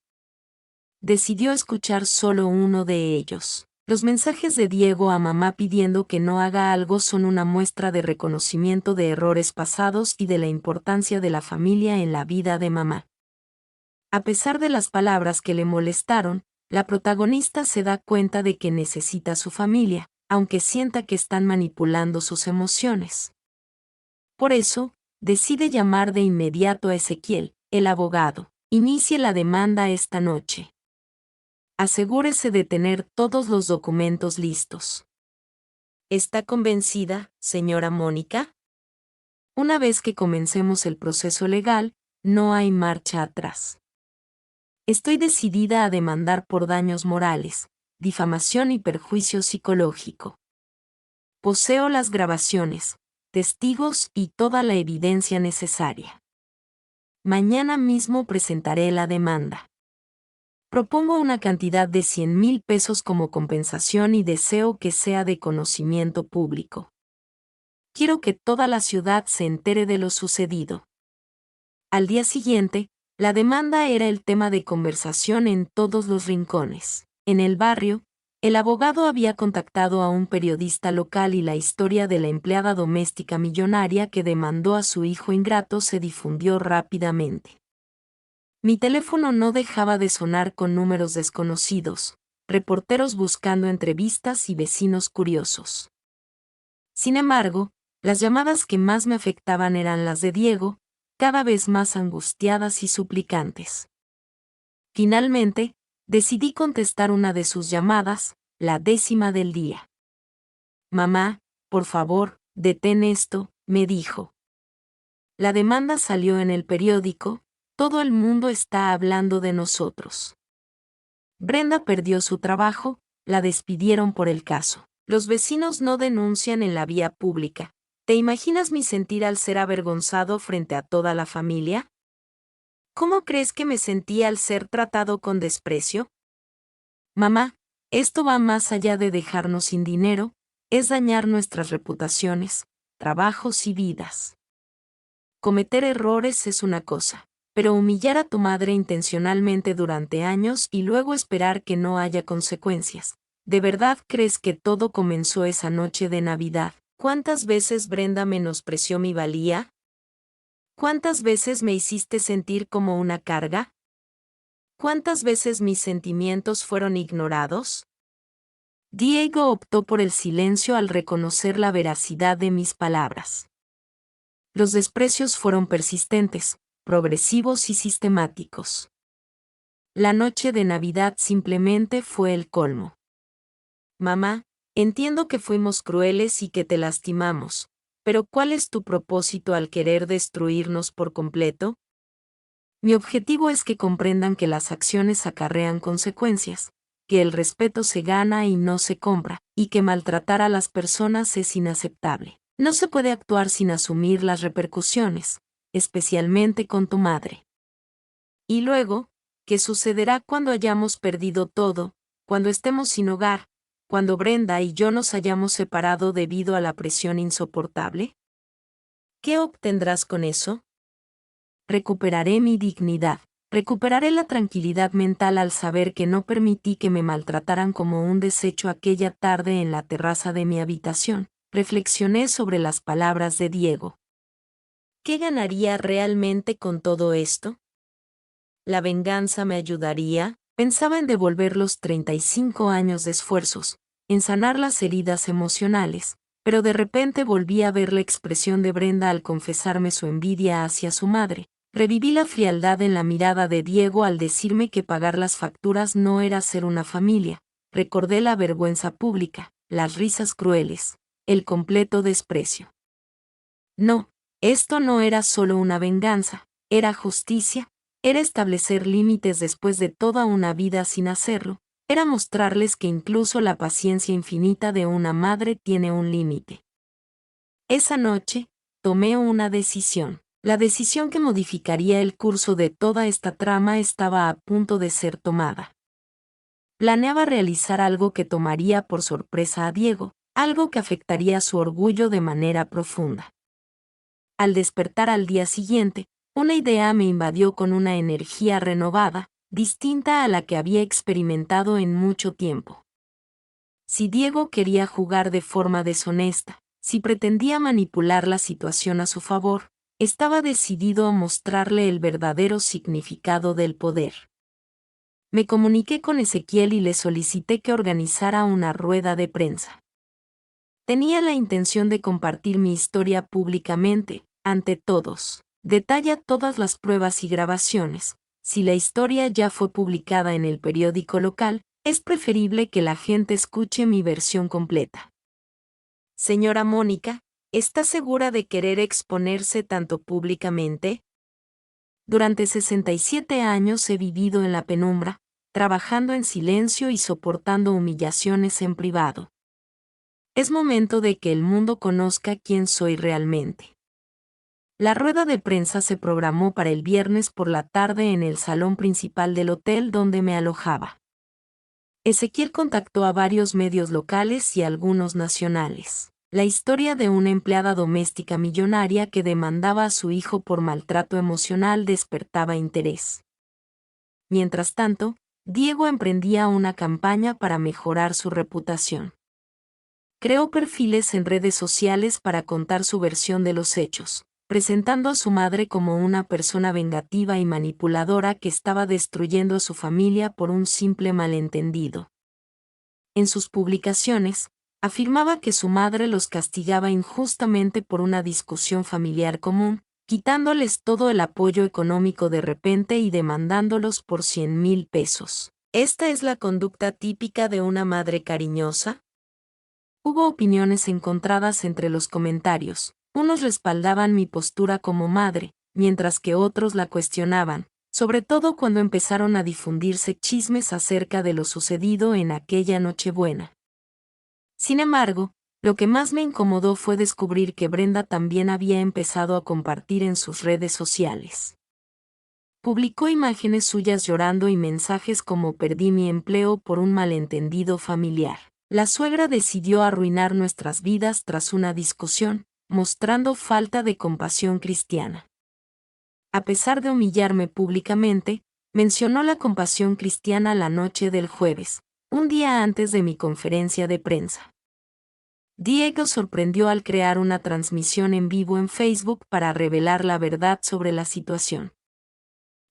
Decidió escuchar solo uno de ellos. Los mensajes de Diego a mamá pidiendo que no haga algo son una muestra de reconocimiento de errores pasados y de la importancia de la familia en la vida de mamá. A pesar de las palabras que le molestaron, la protagonista se da cuenta de que necesita a su familia, aunque sienta que están manipulando sus emociones. Por eso, decide llamar de inmediato a Ezequiel, el abogado. Inicie la demanda esta noche. Asegúrese de tener todos los documentos listos. ¿Está convencida, señora Mónica? Una vez que comencemos el proceso legal, no hay marcha atrás. Estoy decidida a demandar por daños morales, difamación y perjuicio psicológico. Poseo las grabaciones, testigos y toda la evidencia necesaria. Mañana mismo presentaré la demanda. Propongo una cantidad de 100,000 pesos como compensación y deseo que sea de conocimiento público. Quiero que toda la ciudad se entere de lo sucedido. Al día siguiente, la demanda era el tema de conversación en todos los rincones. En el barrio, el abogado había contactado a un periodista local y la historia de la empleada doméstica millonaria que demandó a su hijo ingrato se difundió rápidamente. Mi teléfono no dejaba de sonar con números desconocidos, reporteros buscando entrevistas y vecinos curiosos. Sin embargo, las llamadas que más me afectaban eran las de Diego, cada vez más angustiadas y suplicantes. Finalmente, decidí contestar una de sus llamadas, la 10ª del día. Mamá, por favor, detén esto, me dijo. La demanda salió en el periódico, todo el mundo está hablando de nosotros. Brenda perdió su trabajo, la despidieron por el caso. Los vecinos no denuncian en la vía pública. ¿Te imaginas mi sentir al ser avergonzado frente a toda la familia? ¿Cómo crees que me sentí al ser tratado con desprecio? Mamá, esto va más allá de dejarnos sin dinero, es dañar nuestras reputaciones, trabajos y vidas. Cometer errores es una cosa, pero humillar a tu madre intencionalmente durante años y luego esperar que no haya consecuencias. ¿De verdad crees que todo comenzó esa noche de Navidad? ¿Cuántas veces Brenda menospreció mi valía? ¿Cuántas veces me hiciste sentir como una carga? ¿Cuántas veces mis sentimientos fueron ignorados? Diego optó por el silencio al reconocer la veracidad de mis palabras. Los desprecios fueron persistentes, progresivos y sistemáticos. La noche de Navidad simplemente fue el colmo. Mamá, entiendo que fuimos crueles y que te lastimamos, pero ¿cuál es tu propósito al querer destruirnos por completo? Mi objetivo es que comprendan que las acciones acarrean consecuencias, que el respeto se gana y no se compra, y que maltratar a las personas es inaceptable. No se puede actuar sin asumir las repercusiones, especialmente con tu madre. Y luego, ¿qué sucederá cuando hayamos perdido todo, cuando estemos sin hogar, cuando Brenda y yo nos hayamos separado debido a la presión insoportable? ¿Qué obtendrás con eso? Recuperaré mi dignidad. Recuperaré la tranquilidad mental al saber que no permití que me maltrataran como un desecho aquella tarde en la terraza de mi habitación. Reflexioné sobre las palabras de Diego. ¿Qué ganaría realmente con todo esto? ¿La venganza me ayudaría? Pensaba en devolver los 35 años de esfuerzos, en sanar las heridas emocionales, pero de repente volví a ver la expresión de Brenda al confesarme su envidia hacia su madre. Reviví la frialdad en la mirada de Diego al decirme que pagar las facturas no era ser una familia. Recordé la vergüenza pública, las risas crueles, el completo desprecio. No, esto no era solo una venganza, era justicia, era establecer límites después de toda una vida sin hacerlo, era mostrarles que incluso la paciencia infinita de una madre tiene un límite. Esa noche, tomé una decisión. La decisión que modificaría el curso de toda esta trama estaba a punto de ser tomada. Planeaba realizar algo que tomaría por sorpresa a Diego, algo que afectaría su orgullo de manera profunda. Al despertar al día siguiente, una idea me invadió con una energía renovada, distinta a la que había experimentado en mucho tiempo. Si Diego quería jugar de forma deshonesta, si pretendía manipular la situación a su favor, estaba decidido a mostrarle el verdadero significado del poder. Me comuniqué con Ezequiel y le solicité que organizara una rueda de prensa. Tenía la intención de compartir mi historia públicamente, ante todos. Detalla todas las pruebas y grabaciones. Si la historia ya fue publicada en el periódico local, es preferible que la gente escuche mi versión completa. Señora Mónica, ¿está segura de querer exponerse tanto públicamente? Durante 67 años he vivido en la penumbra, trabajando en silencio y soportando humillaciones en privado. Es momento de que el mundo conozca quién soy realmente. La rueda de prensa se programó para el viernes por la tarde en el salón principal del hotel donde me alojaba. Ezequiel contactó a varios medios locales y algunos nacionales. La historia de una empleada doméstica millonaria que demandaba a su hijo por maltrato emocional despertaba interés. Mientras tanto, Diego emprendía una campaña para mejorar su reputación. Creó perfiles en redes sociales para contar su versión de los hechos, presentando a su madre como una persona vengativa y manipuladora que estaba destruyendo a su familia por un simple malentendido. En sus publicaciones, afirmaba que su madre los castigaba injustamente por una discusión familiar común, quitándoles todo el apoyo económico de repente y demandándolos por 100,000 pesos. ¿Esta es la conducta típica de una madre cariñosa? Hubo opiniones encontradas entre los comentarios. Unos respaldaban mi postura como madre, mientras que otros la cuestionaban, sobre todo cuando empezaron a difundirse chismes acerca de lo sucedido en aquella Nochebuena. Sin embargo, lo que más me incomodó fue descubrir que Brenda también había empezado a compartir en sus redes sociales. Publicó imágenes suyas llorando y mensajes como perdí mi empleo por un malentendido familiar. La suegra decidió arruinar nuestras vidas tras una discusión, mostrando falta de compasión cristiana. A pesar de humillarme públicamente, mencionó la compasión cristiana la noche del jueves, un día antes de mi conferencia de prensa. Diego sorprendió al crear una transmisión en vivo en Facebook para revelar la verdad sobre la situación.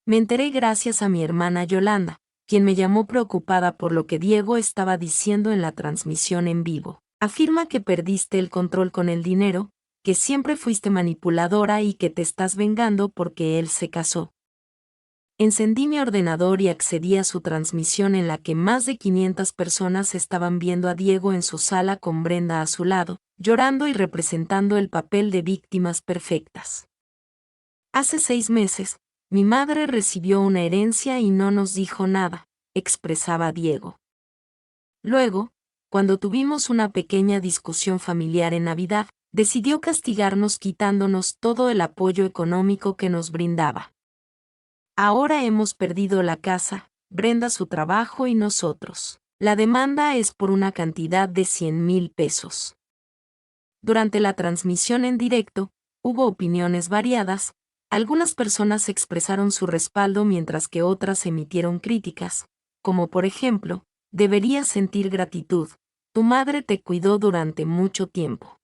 Me enteré gracias a mi hermana Yolanda, quien me llamó preocupada por lo que Diego estaba diciendo en la transmisión en vivo. Afirma que perdiste el control con el dinero, que siempre fuiste manipuladora y que te estás vengando porque él se casó. Encendí mi ordenador y accedí a su transmisión en la que más de 500 personas estaban viendo a Diego en su sala con Brenda a su lado, llorando y representando el papel de víctimas perfectas. Hace 6 meses, mi madre recibió una herencia y no nos dijo nada, expresaba Diego. Luego, cuando tuvimos una pequeña discusión familiar en Navidad, decidió castigarnos quitándonos todo el apoyo económico que nos brindaba. Ahora hemos perdido la casa, Brenda su trabajo y nosotros. La demanda es por una cantidad de 100,000 pesos. Durante la transmisión en directo, hubo opiniones variadas. Algunas personas expresaron su respaldo mientras que otras emitieron críticas, como por ejemplo, deberías sentir gratitud, tu madre te cuidó durante mucho tiempo.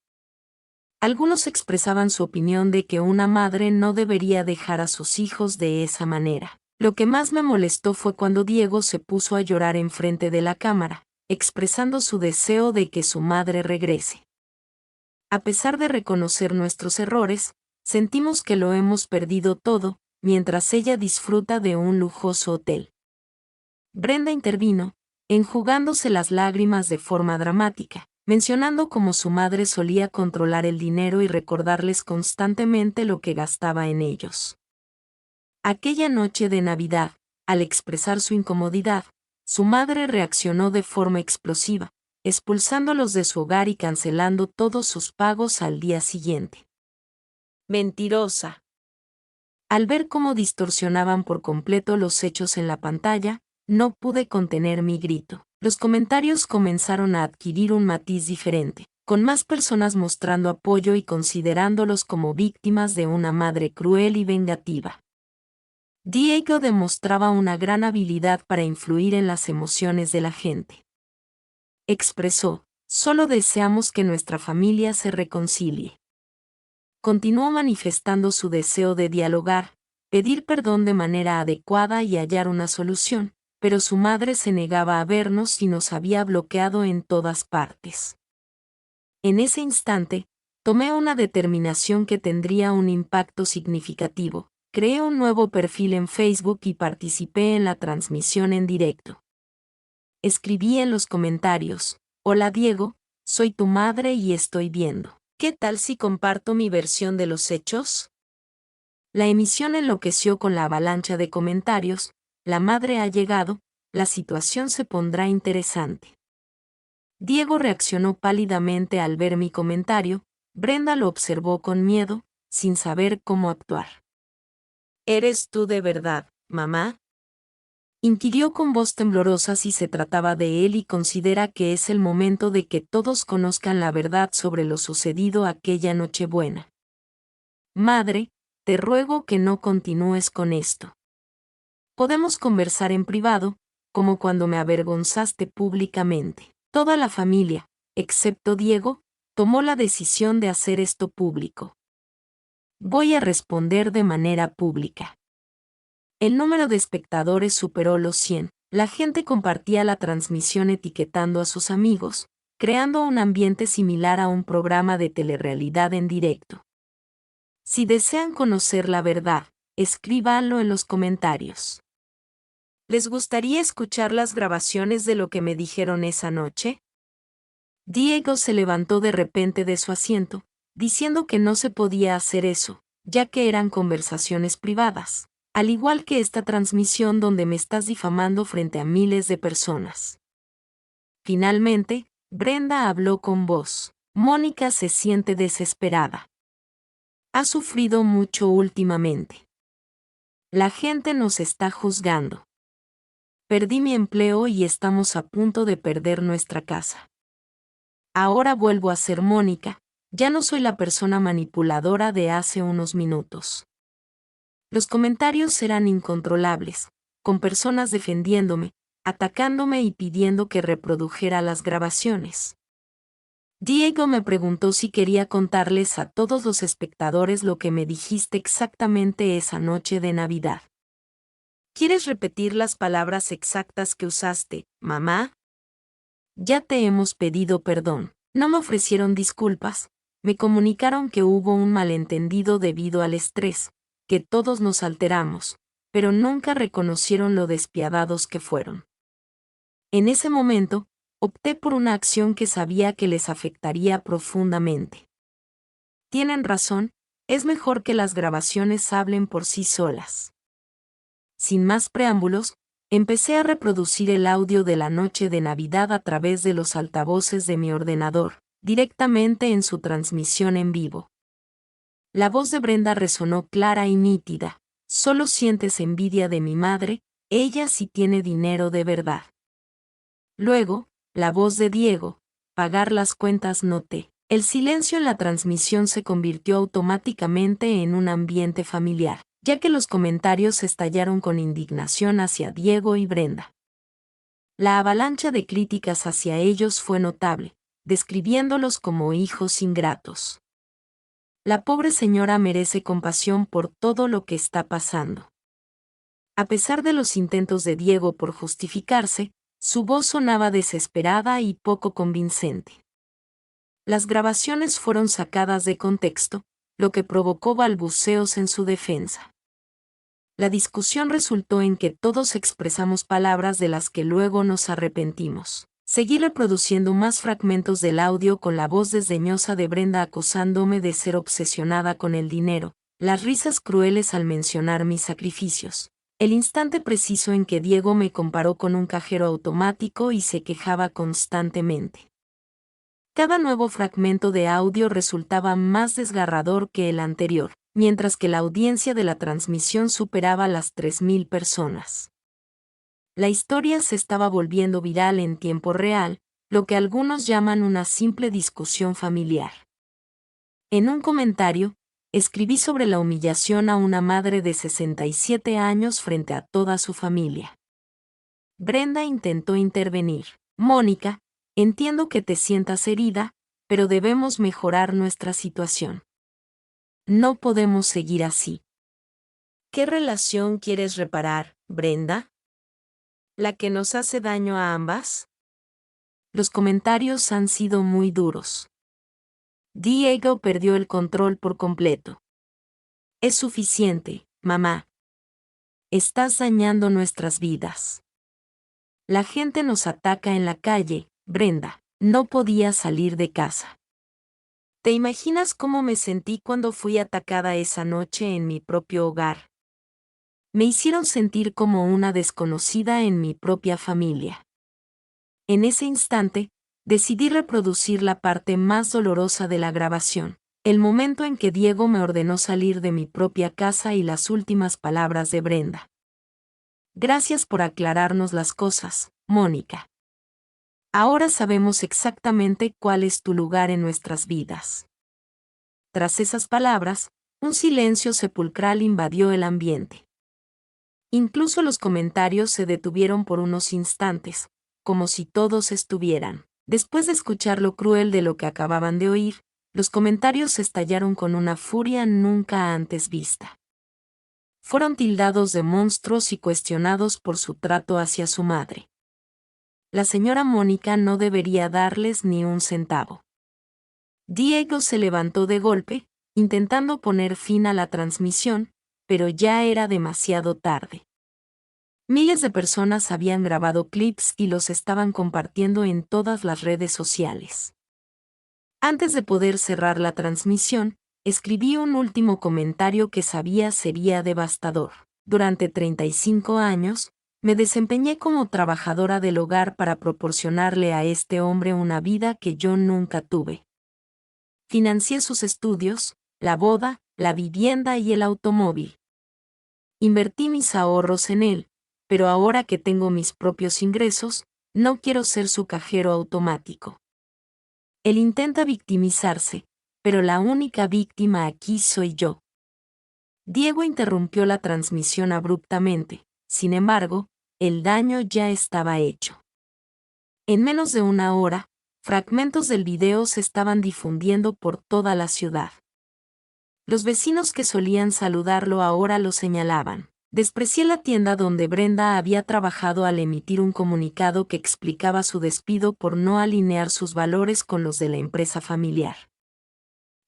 Algunos expresaban su opinión de que una madre no debería dejar a sus hijos de esa manera. Lo que más me molestó fue cuando Diego se puso a llorar enfrente de la cámara, expresando su deseo de que su madre regrese. A pesar de reconocer nuestros errores, sentimos que lo hemos perdido todo, mientras ella disfruta de un lujoso hotel. Brenda intervino, enjugándose las lágrimas de forma dramática, mencionando cómo su madre solía controlar el dinero y recordarles constantemente lo que gastaba en ellos. Aquella noche de Navidad, al expresar su incomodidad, su madre reaccionó de forma explosiva, expulsándolos de su hogar y cancelando todos sus pagos al día siguiente. Mentirosa. Al ver cómo distorsionaban por completo los hechos en la pantalla, no pude contener mi grito. Los comentarios comenzaron a adquirir un matiz diferente, con más personas mostrando apoyo y considerándolos como víctimas de una madre cruel y vengativa. Diego demostraba una gran habilidad para influir en las emociones de la gente. Expresó, solo deseamos que nuestra familia se reconcilie. Continuó manifestando su deseo de dialogar, pedir perdón de manera adecuada y hallar una solución, pero su madre se negaba a vernos y nos había bloqueado en todas partes. En ese instante, tomé una determinación que tendría un impacto significativo. Creé un nuevo perfil en Facebook y participé en la transmisión en directo. Escribí en los comentarios, hola Diego, soy tu madre y estoy viendo. ¿Qué tal si comparto mi versión de los hechos? La emisión enloqueció con la avalancha de comentarios, la madre ha llegado, la situación se pondrá interesante. Diego reaccionó pálidamente al ver mi comentario, Brenda lo observó con miedo, sin saber cómo actuar. ¿Eres tú de verdad, mamá? Inquirió con voz temblorosa si se trataba de él y considera que es el momento de que todos conozcan la verdad sobre lo sucedido aquella Nochebuena. Madre, te ruego que no continúes con esto. Podemos conversar en privado, como cuando me avergonzaste públicamente. Toda la familia, excepto Diego, tomó la decisión de hacer esto público. Voy a responder de manera pública. El número de espectadores superó los 100. La gente compartía la transmisión etiquetando a sus amigos, creando un ambiente similar a un programa de telerrealidad en directo. Si desean conocer la verdad, escríbanlo en los comentarios. ¿Les gustaría escuchar las grabaciones de lo que me dijeron esa noche? Diego se levantó de repente de su asiento, diciendo que no se podía hacer eso, ya que eran conversaciones privadas, al igual que esta transmisión donde me estás difamando frente a miles de personas. Finalmente, Brenda habló con voz. Mónica se siente desesperada. Ha sufrido mucho últimamente. La gente nos está juzgando. Perdí mi empleo y estamos a punto de perder nuestra casa. Ahora vuelvo a ser Mónica, ya no soy la persona manipuladora de hace unos minutos. Los comentarios serán incontrolables, con personas defendiéndome, atacándome y pidiendo que reprodujera las grabaciones. Diego me preguntó si quería contarles a todos los espectadores lo que me dijiste exactamente esa noche de Navidad. ¿Quieres repetir las palabras exactas que usaste, mamá? Ya te hemos pedido perdón. No me ofrecieron disculpas, me comunicaron que hubo un malentendido debido al estrés, que todos nos alteramos, pero nunca reconocieron lo despiadados que fueron. En ese momento, opté por una acción que sabía que les afectaría profundamente. Tienen razón, es mejor que las grabaciones hablen por sí solas. Sin más preámbulos, empecé a reproducir el audio de la noche de Navidad a través de los altavoces de mi ordenador, directamente en su transmisión en vivo. La voz de Brenda resonó clara y nítida. Solo sientes envidia de mi madre, ella sí tiene dinero de verdad. Luego, la voz de Diego, pagar las cuentas noté. El silencio en la transmisión se convirtió automáticamente en un ambiente familiar, ya que los comentarios estallaron con indignación hacia Diego y Brenda. La avalancha de críticas hacia ellos fue notable, describiéndolos como hijos ingratos. La pobre señora merece compasión por todo lo que está pasando. A pesar de los intentos de Diego por justificarse, su voz sonaba desesperada y poco convincente. Las grabaciones fueron sacadas de contexto, lo que provocó balbuceos en su defensa. La discusión resultó en que todos expresamos palabras de las que luego nos arrepentimos. Seguí reproduciendo más fragmentos del audio con la voz desdeñosa de Brenda acusándome de ser obsesionada con el dinero, las risas crueles al mencionar mis sacrificios, el instante preciso en que Diego me comparó con un cajero automático y se quejaba constantemente. Cada nuevo fragmento de audio resultaba más desgarrador que el anterior, mientras que la audiencia de la transmisión superaba las 3.000 personas. La historia se estaba volviendo viral en tiempo real, lo que algunos llaman una simple discusión familiar. En un comentario, escribí sobre la humillación a una madre de 67 años frente a toda su familia. Brenda intentó intervenir. Mónica, entiendo que te sientas herida, pero debemos mejorar nuestra situación. No podemos seguir así. ¿Qué relación quieres reparar, Brenda? ¿La que nos hace daño a ambas? Los comentarios han sido muy duros. Diego perdió el control por completo. Es suficiente, mamá. Estás dañando nuestras vidas. La gente nos ataca en la calle, Brenda. No podía salir de casa. ¿Te imaginas cómo me sentí cuando fui atacada esa noche en mi propio hogar? Me hicieron sentir como una desconocida en mi propia familia. En ese instante, decidí reproducir la parte más dolorosa de la grabación, el momento en que Diego me ordenó salir de mi propia casa y las últimas palabras de Brenda. Gracias por aclararnos las cosas, Mónica. Ahora sabemos exactamente cuál es tu lugar en nuestras vidas. Tras esas palabras, un silencio sepulcral invadió el ambiente. Incluso los comentarios se detuvieron por unos instantes, como si todos estuvieran. Después de escuchar lo cruel de lo que acababan de oír, los comentarios estallaron con una furia nunca antes vista. Fueron tildados de monstruos y cuestionados por su trato hacia su madre. La señora Mónica no debería darles ni un centavo. Diego se levantó de golpe, intentando poner fin a la transmisión, pero ya era demasiado tarde. Miles de personas habían grabado clips y los estaban compartiendo en todas las redes sociales. Antes de poder cerrar la transmisión, escribí un último comentario que sabía sería devastador. Durante 35 años, me desempeñé como trabajadora del hogar para proporcionarle a este hombre una vida que yo nunca tuve. Financié sus estudios, la boda, la vivienda y el automóvil. Invertí mis ahorros en él, pero ahora que tengo mis propios ingresos, no quiero ser su cajero automático. Él intenta victimizarse, pero la única víctima aquí soy yo. Diego interrumpió la transmisión abruptamente, sin embargo, el daño ya estaba hecho. En menos de una hora, fragmentos del video se estaban difundiendo por toda la ciudad. Los vecinos que solían saludarlo ahora lo señalaban. Desprecié la tienda donde Brenda había trabajado al emitir un comunicado que explicaba su despido por no alinear sus valores con los de la empresa familiar.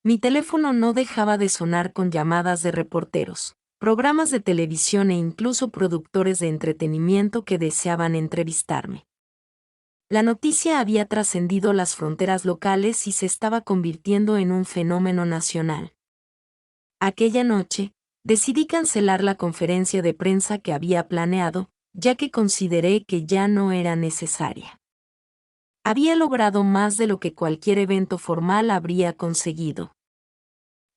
Mi teléfono no dejaba de sonar con llamadas de reporteros, programas de televisión e incluso productores de entretenimiento que deseaban entrevistarme. La noticia había trascendido las fronteras locales y se estaba convirtiendo en un fenómeno nacional. Aquella noche, decidí cancelar la conferencia de prensa que había planeado, ya que consideré que ya no era necesaria. Había logrado más de lo que cualquier evento formal habría conseguido.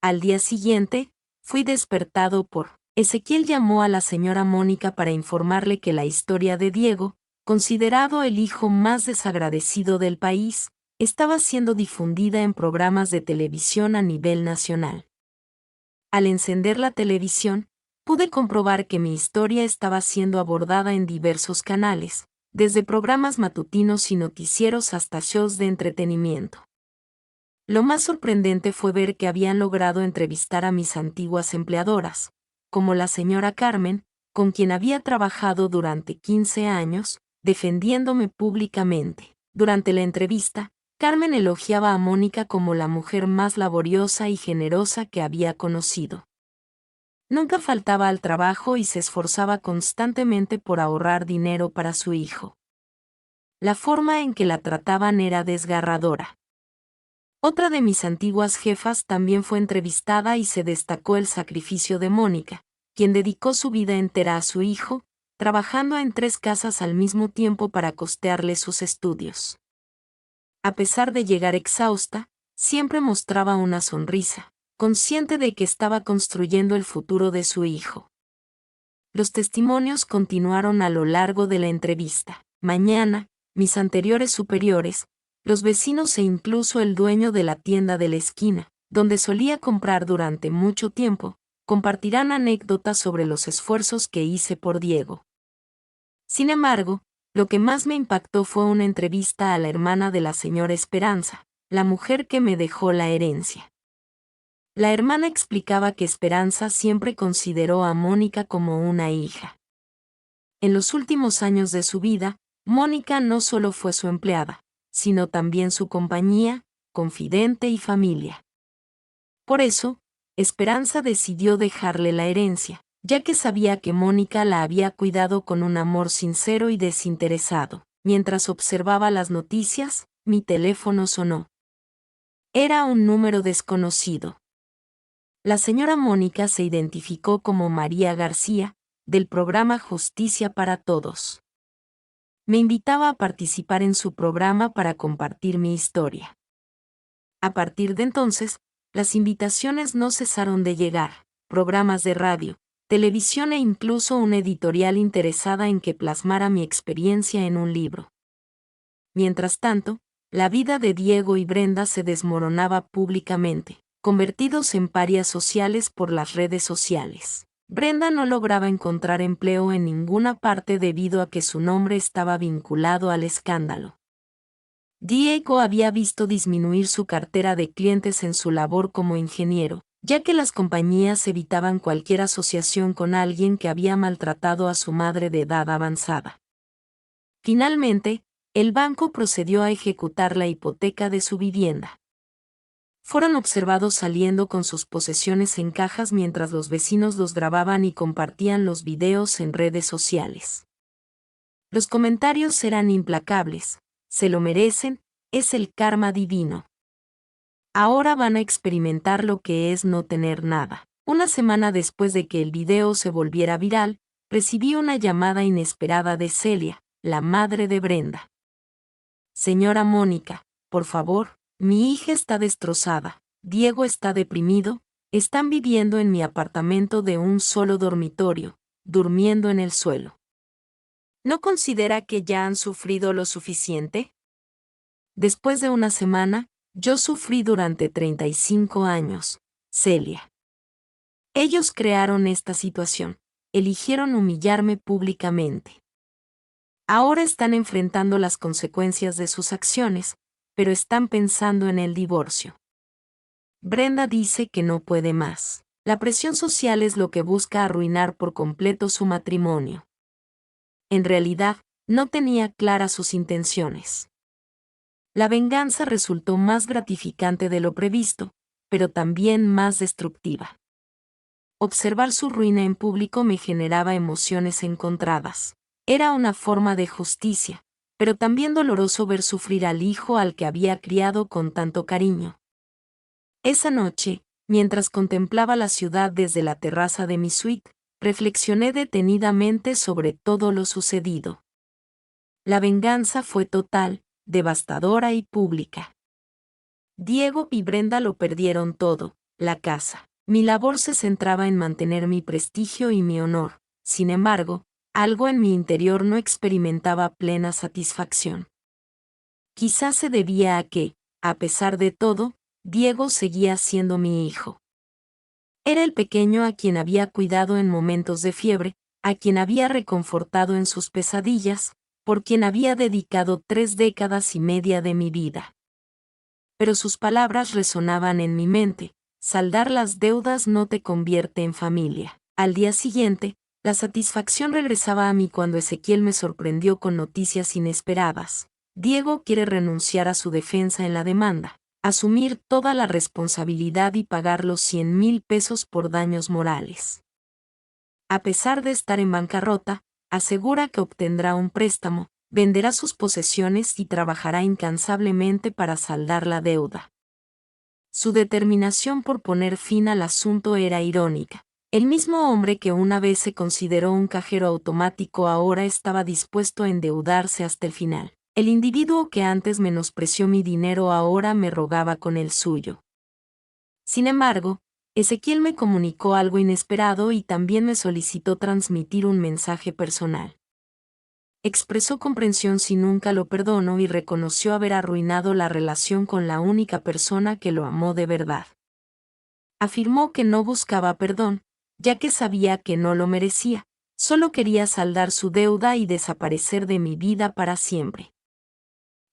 Al día siguiente, fui despertado por Ezequiel. Llamó a la señora Mónica para informarle que la historia de Diego, considerado el hijo más desagradecido del país, estaba siendo difundida en programas de televisión a nivel nacional. Al encender la televisión, pude comprobar que mi historia estaba siendo abordada en diversos canales, desde programas matutinos y noticieros hasta shows de entretenimiento. Lo más sorprendente fue ver que habían logrado entrevistar a mis antiguas empleadoras, como la señora Carmen, con quien había trabajado durante 15 años, defendiéndome públicamente. Durante la entrevista, Carmen elogiaba a Mónica como la mujer más laboriosa y generosa que había conocido. Nunca faltaba al trabajo y se esforzaba constantemente por ahorrar dinero para su hijo. La forma en que la trataban era desgarradora. Otra de mis antiguas jefas también fue entrevistada y se destacó el sacrificio de Mónica, quien dedicó su vida entera a su hijo, trabajando en 3 casas al mismo tiempo para costearle sus estudios. A pesar de llegar exhausta, siempre mostraba una sonrisa, consciente de que estaba construyendo el futuro de su hijo. Los testimonios continuaron a lo largo de la entrevista. Mañana, mis anteriores superiores, los vecinos e incluso el dueño de la tienda de la esquina, donde solía comprar durante mucho tiempo, compartirán anécdotas sobre los esfuerzos que hice por Diego. Sin embargo, lo que más me impactó fue una entrevista a la hermana de la señora Esperanza, la mujer que me dejó la herencia. La hermana explicaba que Esperanza siempre consideró a Mónica como una hija. En los últimos años de su vida, Mónica no solo fue su empleada, sino también su compañía, confidente y familia. Por eso, Esperanza decidió dejarle la herencia, ya que sabía que Mónica la había cuidado con un amor sincero y desinteresado. Mientras observaba las noticias, mi teléfono sonó. Era un número desconocido. La señora Mónica se identificó como María García, del programa Justicia para Todos. Me invitaba a participar en su programa para compartir mi historia. A partir de entonces, las invitaciones no cesaron de llegar, programas de radio, televisión e incluso una editorial interesada en que plasmara mi experiencia en un libro. Mientras tanto, la vida de Diego y Brenda se desmoronaba públicamente, convertidos en parias sociales por las redes sociales. Brenda no lograba encontrar empleo en ninguna parte debido a que su nombre estaba vinculado al escándalo. Diego había visto disminuir su cartera de clientes en su labor como ingeniero, ya que las compañías evitaban cualquier asociación con alguien que había maltratado a su madre de edad avanzada. Finalmente, el banco procedió a ejecutar la hipoteca de su vivienda. Fueron observados saliendo con sus posesiones en cajas mientras los vecinos los grababan y compartían los videos en redes sociales. Los comentarios eran implacables: se lo merecen, es el karma divino. Ahora van a experimentar lo que es no tener nada. Una semana después de que el video se volviera viral, recibí una llamada inesperada de Celia, la madre de Brenda. Señora Mónica, por favor, mi hija está destrozada, Diego está deprimido, están viviendo en mi apartamento de un solo dormitorio, durmiendo en el suelo. ¿No considera que ya han sufrido lo suficiente? Después de una semana, yo sufrí durante 35 años, Celia. Ellos crearon esta situación, eligieron humillarme públicamente. Ahora están enfrentando las consecuencias de sus acciones, pero están pensando en el divorcio. Brenda dice que no puede más. La presión social es lo que busca arruinar por completo su matrimonio. En realidad, no tenía claras sus intenciones. La venganza resultó más gratificante de lo previsto, pero también más destructiva. Observar su ruina en público me generaba emociones encontradas. Era una forma de justicia, pero también doloroso ver sufrir al hijo al que había criado con tanto cariño. Esa noche, mientras contemplaba la ciudad desde la terraza de mi suite, reflexioné detenidamente sobre todo lo sucedido. La venganza fue total, devastadora y pública. Diego y Brenda lo perdieron todo, la casa. Mi labor se centraba en mantener mi prestigio y mi honor. Sin embargo, algo en mi interior no experimentaba plena satisfacción. Quizás se debía a que, a pesar de todo, Diego seguía siendo mi hijo. Era el pequeño a quien había cuidado en momentos de fiebre, a quien había reconfortado en sus pesadillas, por quien había dedicado 3 décadas y media de mi vida. Pero sus palabras resonaban en mi mente: saldar las deudas no te convierte en familia. Al día siguiente, la satisfacción regresaba a mí cuando Ezequiel me sorprendió con noticias inesperadas. Diego quiere renunciar a su defensa en la demanda, asumir toda la responsabilidad y pagar los 100,000 pesos por daños morales. A pesar de estar en bancarrota, asegura que obtendrá un préstamo, venderá sus posesiones y trabajará incansablemente para saldar la deuda. Su determinación por poner fin al asunto era irónica. El mismo hombre que una vez se consideró un cajero automático ahora estaba dispuesto a endeudarse hasta el final. El individuo que antes menospreció mi dinero ahora me rogaba con el suyo. Sin embargo, Ezequiel me comunicó algo inesperado y también me solicitó transmitir un mensaje personal. Expresó comprensión si nunca lo perdonó y reconoció haber arruinado la relación con la única persona que lo amó de verdad. Afirmó que no buscaba perdón, ya que sabía que no lo merecía, solo quería saldar su deuda y desaparecer de mi vida para siempre.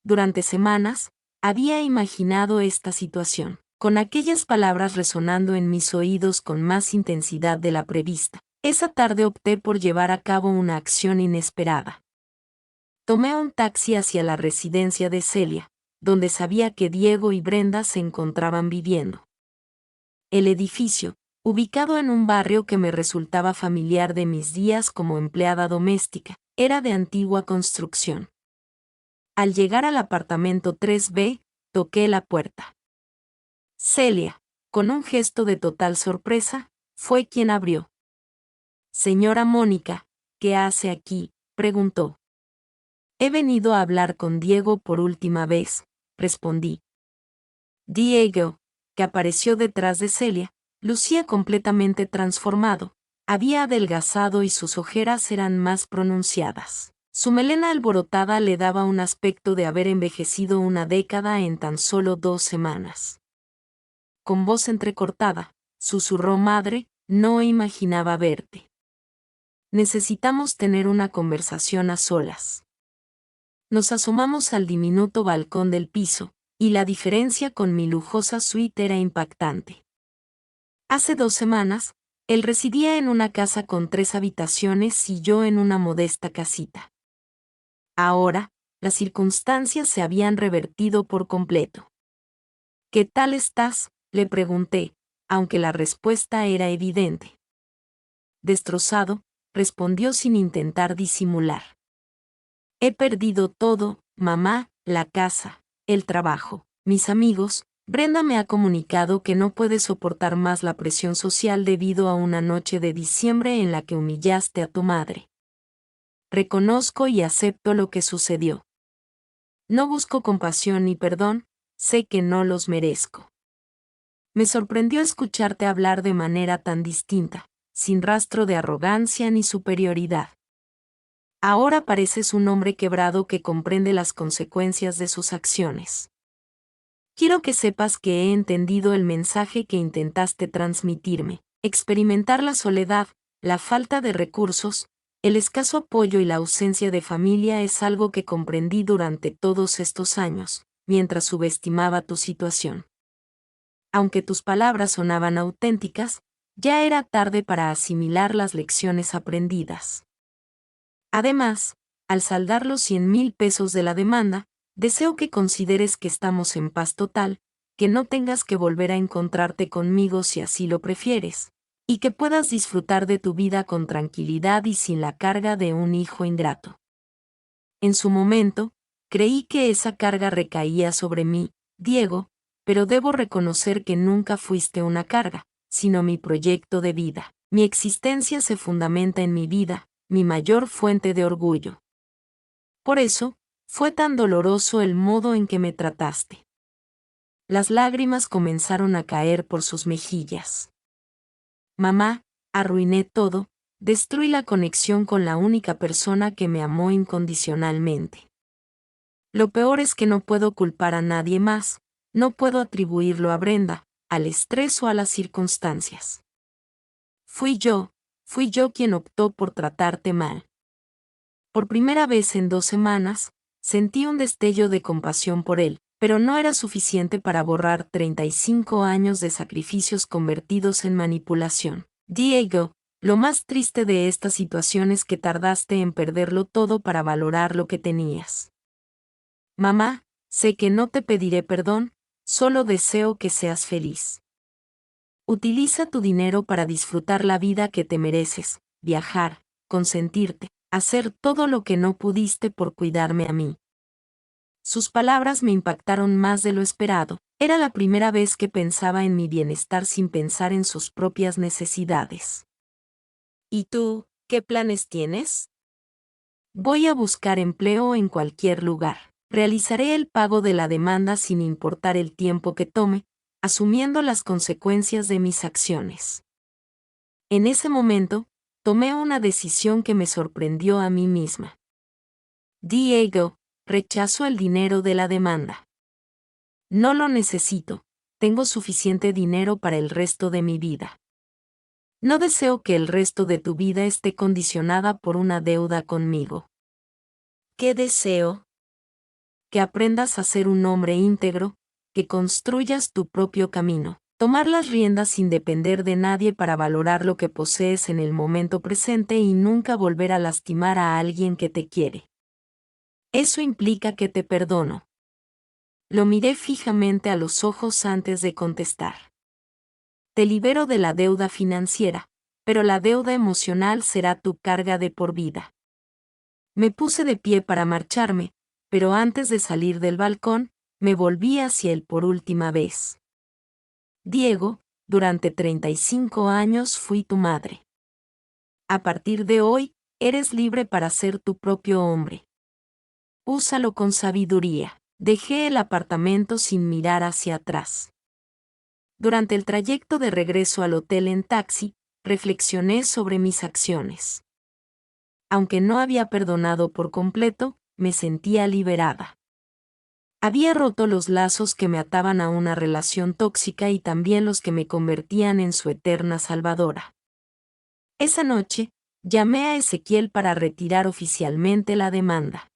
Durante semanas, había imaginado esta situación, con aquellas palabras resonando en mis oídos con más intensidad de la prevista. Esa tarde opté por llevar a cabo una acción inesperada. Tomé un taxi hacia la residencia de Celia, donde sabía que Diego y Brenda se encontraban viviendo. El edificio, ubicado en un barrio que me resultaba familiar de mis días como empleada doméstica, era de antigua construcción. Al llegar al apartamento 3B, toqué la puerta. Celia, con un gesto de total sorpresa, fue quien abrió. Señora Mónica, ¿qué hace aquí?, preguntó. He venido a hablar con Diego por última vez, respondí. Diego, que apareció detrás de Celia, lucía completamente transformado, había adelgazado y sus ojeras eran más pronunciadas. Su melena alborotada le daba un aspecto de haber envejecido una década en tan solo 2 semanas. Con voz entrecortada, susurró: madre, no imaginaba verte. Necesitamos tener una conversación a solas. Nos asomamos al diminuto balcón del piso, y la diferencia con mi lujosa suite era impactante. Hace 2 semanas, él residía en una casa con 3 habitaciones y yo en una modesta casita. Ahora, las circunstancias se habían revertido por completo. ¿Qué tal estás?, le pregunté, aunque la respuesta era evidente. Destrozado, respondió sin intentar disimular. He perdido todo, mamá, la casa, el trabajo, mis amigos, Brenda me ha comunicado que no puede soportar más la presión social debido a una noche de diciembre en la que humillaste a tu madre. Reconozco y acepto lo que sucedió. No busco compasión ni perdón, sé que no los merezco. Me sorprendió escucharte hablar de manera tan distinta, sin rastro de arrogancia ni superioridad. Ahora pareces un hombre quebrado que comprende las consecuencias de sus acciones. Quiero que sepas que he entendido el mensaje que intentaste transmitirme. Experimentar la soledad, la falta de recursos, el escaso apoyo y la ausencia de familia es algo que comprendí durante todos estos años, mientras subestimaba tu situación. Aunque tus palabras sonaban auténticas, ya era tarde para asimilar las lecciones aprendidas. Además, al saldar los 100,000 pesos de la demanda, deseo que consideres que estamos en paz total, que no tengas que volver a encontrarte conmigo si así lo prefieres, y que puedas disfrutar de tu vida con tranquilidad y sin la carga de un hijo ingrato. En su momento, creí que esa carga recaía sobre mí, Diego, pero debo reconocer que nunca fuiste una carga, sino mi proyecto de vida. Mi existencia se fundamenta en mi vida, mi mayor fuente de orgullo. Por eso, fue tan doloroso el modo en que me trataste. Las lágrimas comenzaron a caer por sus mejillas. Mamá, arruiné todo, destruí la conexión con la única persona que me amó incondicionalmente. Lo peor es que no puedo culpar a nadie más, no puedo atribuirlo a Brenda, al estrés o a las circunstancias. Fui yo quien optó por tratarte mal. Por primera vez en 2 semanas, sentí un destello de compasión por él, pero no era suficiente para borrar 35 años de sacrificios convertidos en manipulación. Diego, lo más triste de esta situación es que tardaste en perderlo todo para valorar lo que tenías. Mamá, sé que no te pediré perdón, solo deseo que seas feliz. Utiliza tu dinero para disfrutar la vida que te mereces, viajar, consentirte, hacer todo lo que no pudiste por cuidarme a mí. Sus palabras me impactaron más de lo esperado. Era la primera vez que pensaba en mi bienestar sin pensar en sus propias necesidades. ¿Y tú, qué planes tienes? Voy a buscar empleo en cualquier lugar. Realizaré el pago de la demanda sin importar el tiempo que tome, asumiendo las consecuencias de mis acciones. En ese momento, tomé una decisión que me sorprendió a mí misma. Diego, rechazo el dinero de la demanda. No lo necesito, tengo suficiente dinero para el resto de mi vida. No deseo que el resto de tu vida esté condicionada por una deuda conmigo. ¿Qué deseo? Que aprendas a ser un hombre íntegro, que construyas tu propio camino, tomar las riendas sin depender de nadie para valorar lo que posees en el momento presente y nunca volver a lastimar a alguien que te quiere. Eso implica que te perdono. Lo miré fijamente a los ojos antes de contestar. Te libero de la deuda financiera, pero la deuda emocional será tu carga de por vida. Me puse de pie para marcharme, pero antes de salir del balcón, me volví hacia él por última vez. Diego, durante 35 años fui tu madre. A partir de hoy, eres libre para ser tu propio hombre. Úsalo con sabiduría. Dejé el apartamento sin mirar hacia atrás. Durante el trayecto de regreso al hotel en taxi, reflexioné sobre mis acciones. Aunque no había perdonado por completo, me sentía liberada. Había roto los lazos que me ataban a una relación tóxica y también los que me convertían en su eterna salvadora. Esa noche, llamé a Ezequiel para retirar oficialmente la demanda.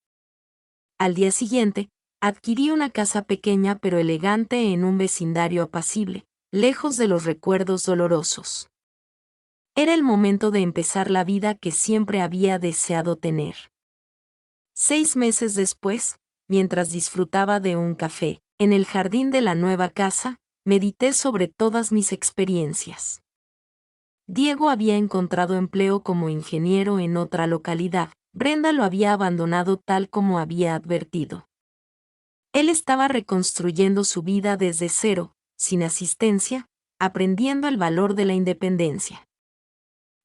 Al día siguiente, adquirí una casa pequeña pero elegante en un vecindario apacible, lejos de los recuerdos dolorosos. Era el momento de empezar la vida que siempre había deseado tener. 6 meses después, mientras disfrutaba de un café, en el jardín de la nueva casa, medité sobre todas mis experiencias. Diego había encontrado empleo como ingeniero en otra localidad. Brenda lo había abandonado tal como había advertido. Él estaba reconstruyendo su vida desde cero, sin asistencia, aprendiendo el valor de la independencia.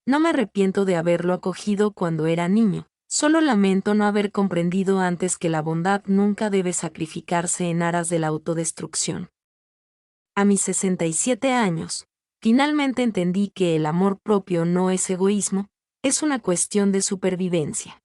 No me arrepiento de haberlo acogido cuando era niño, solo lamento no haber comprendido antes que la bondad nunca debe sacrificarse en aras de la autodestrucción. A mis 67 años, finalmente entendí que el amor propio no es egoísmo, es una cuestión de supervivencia.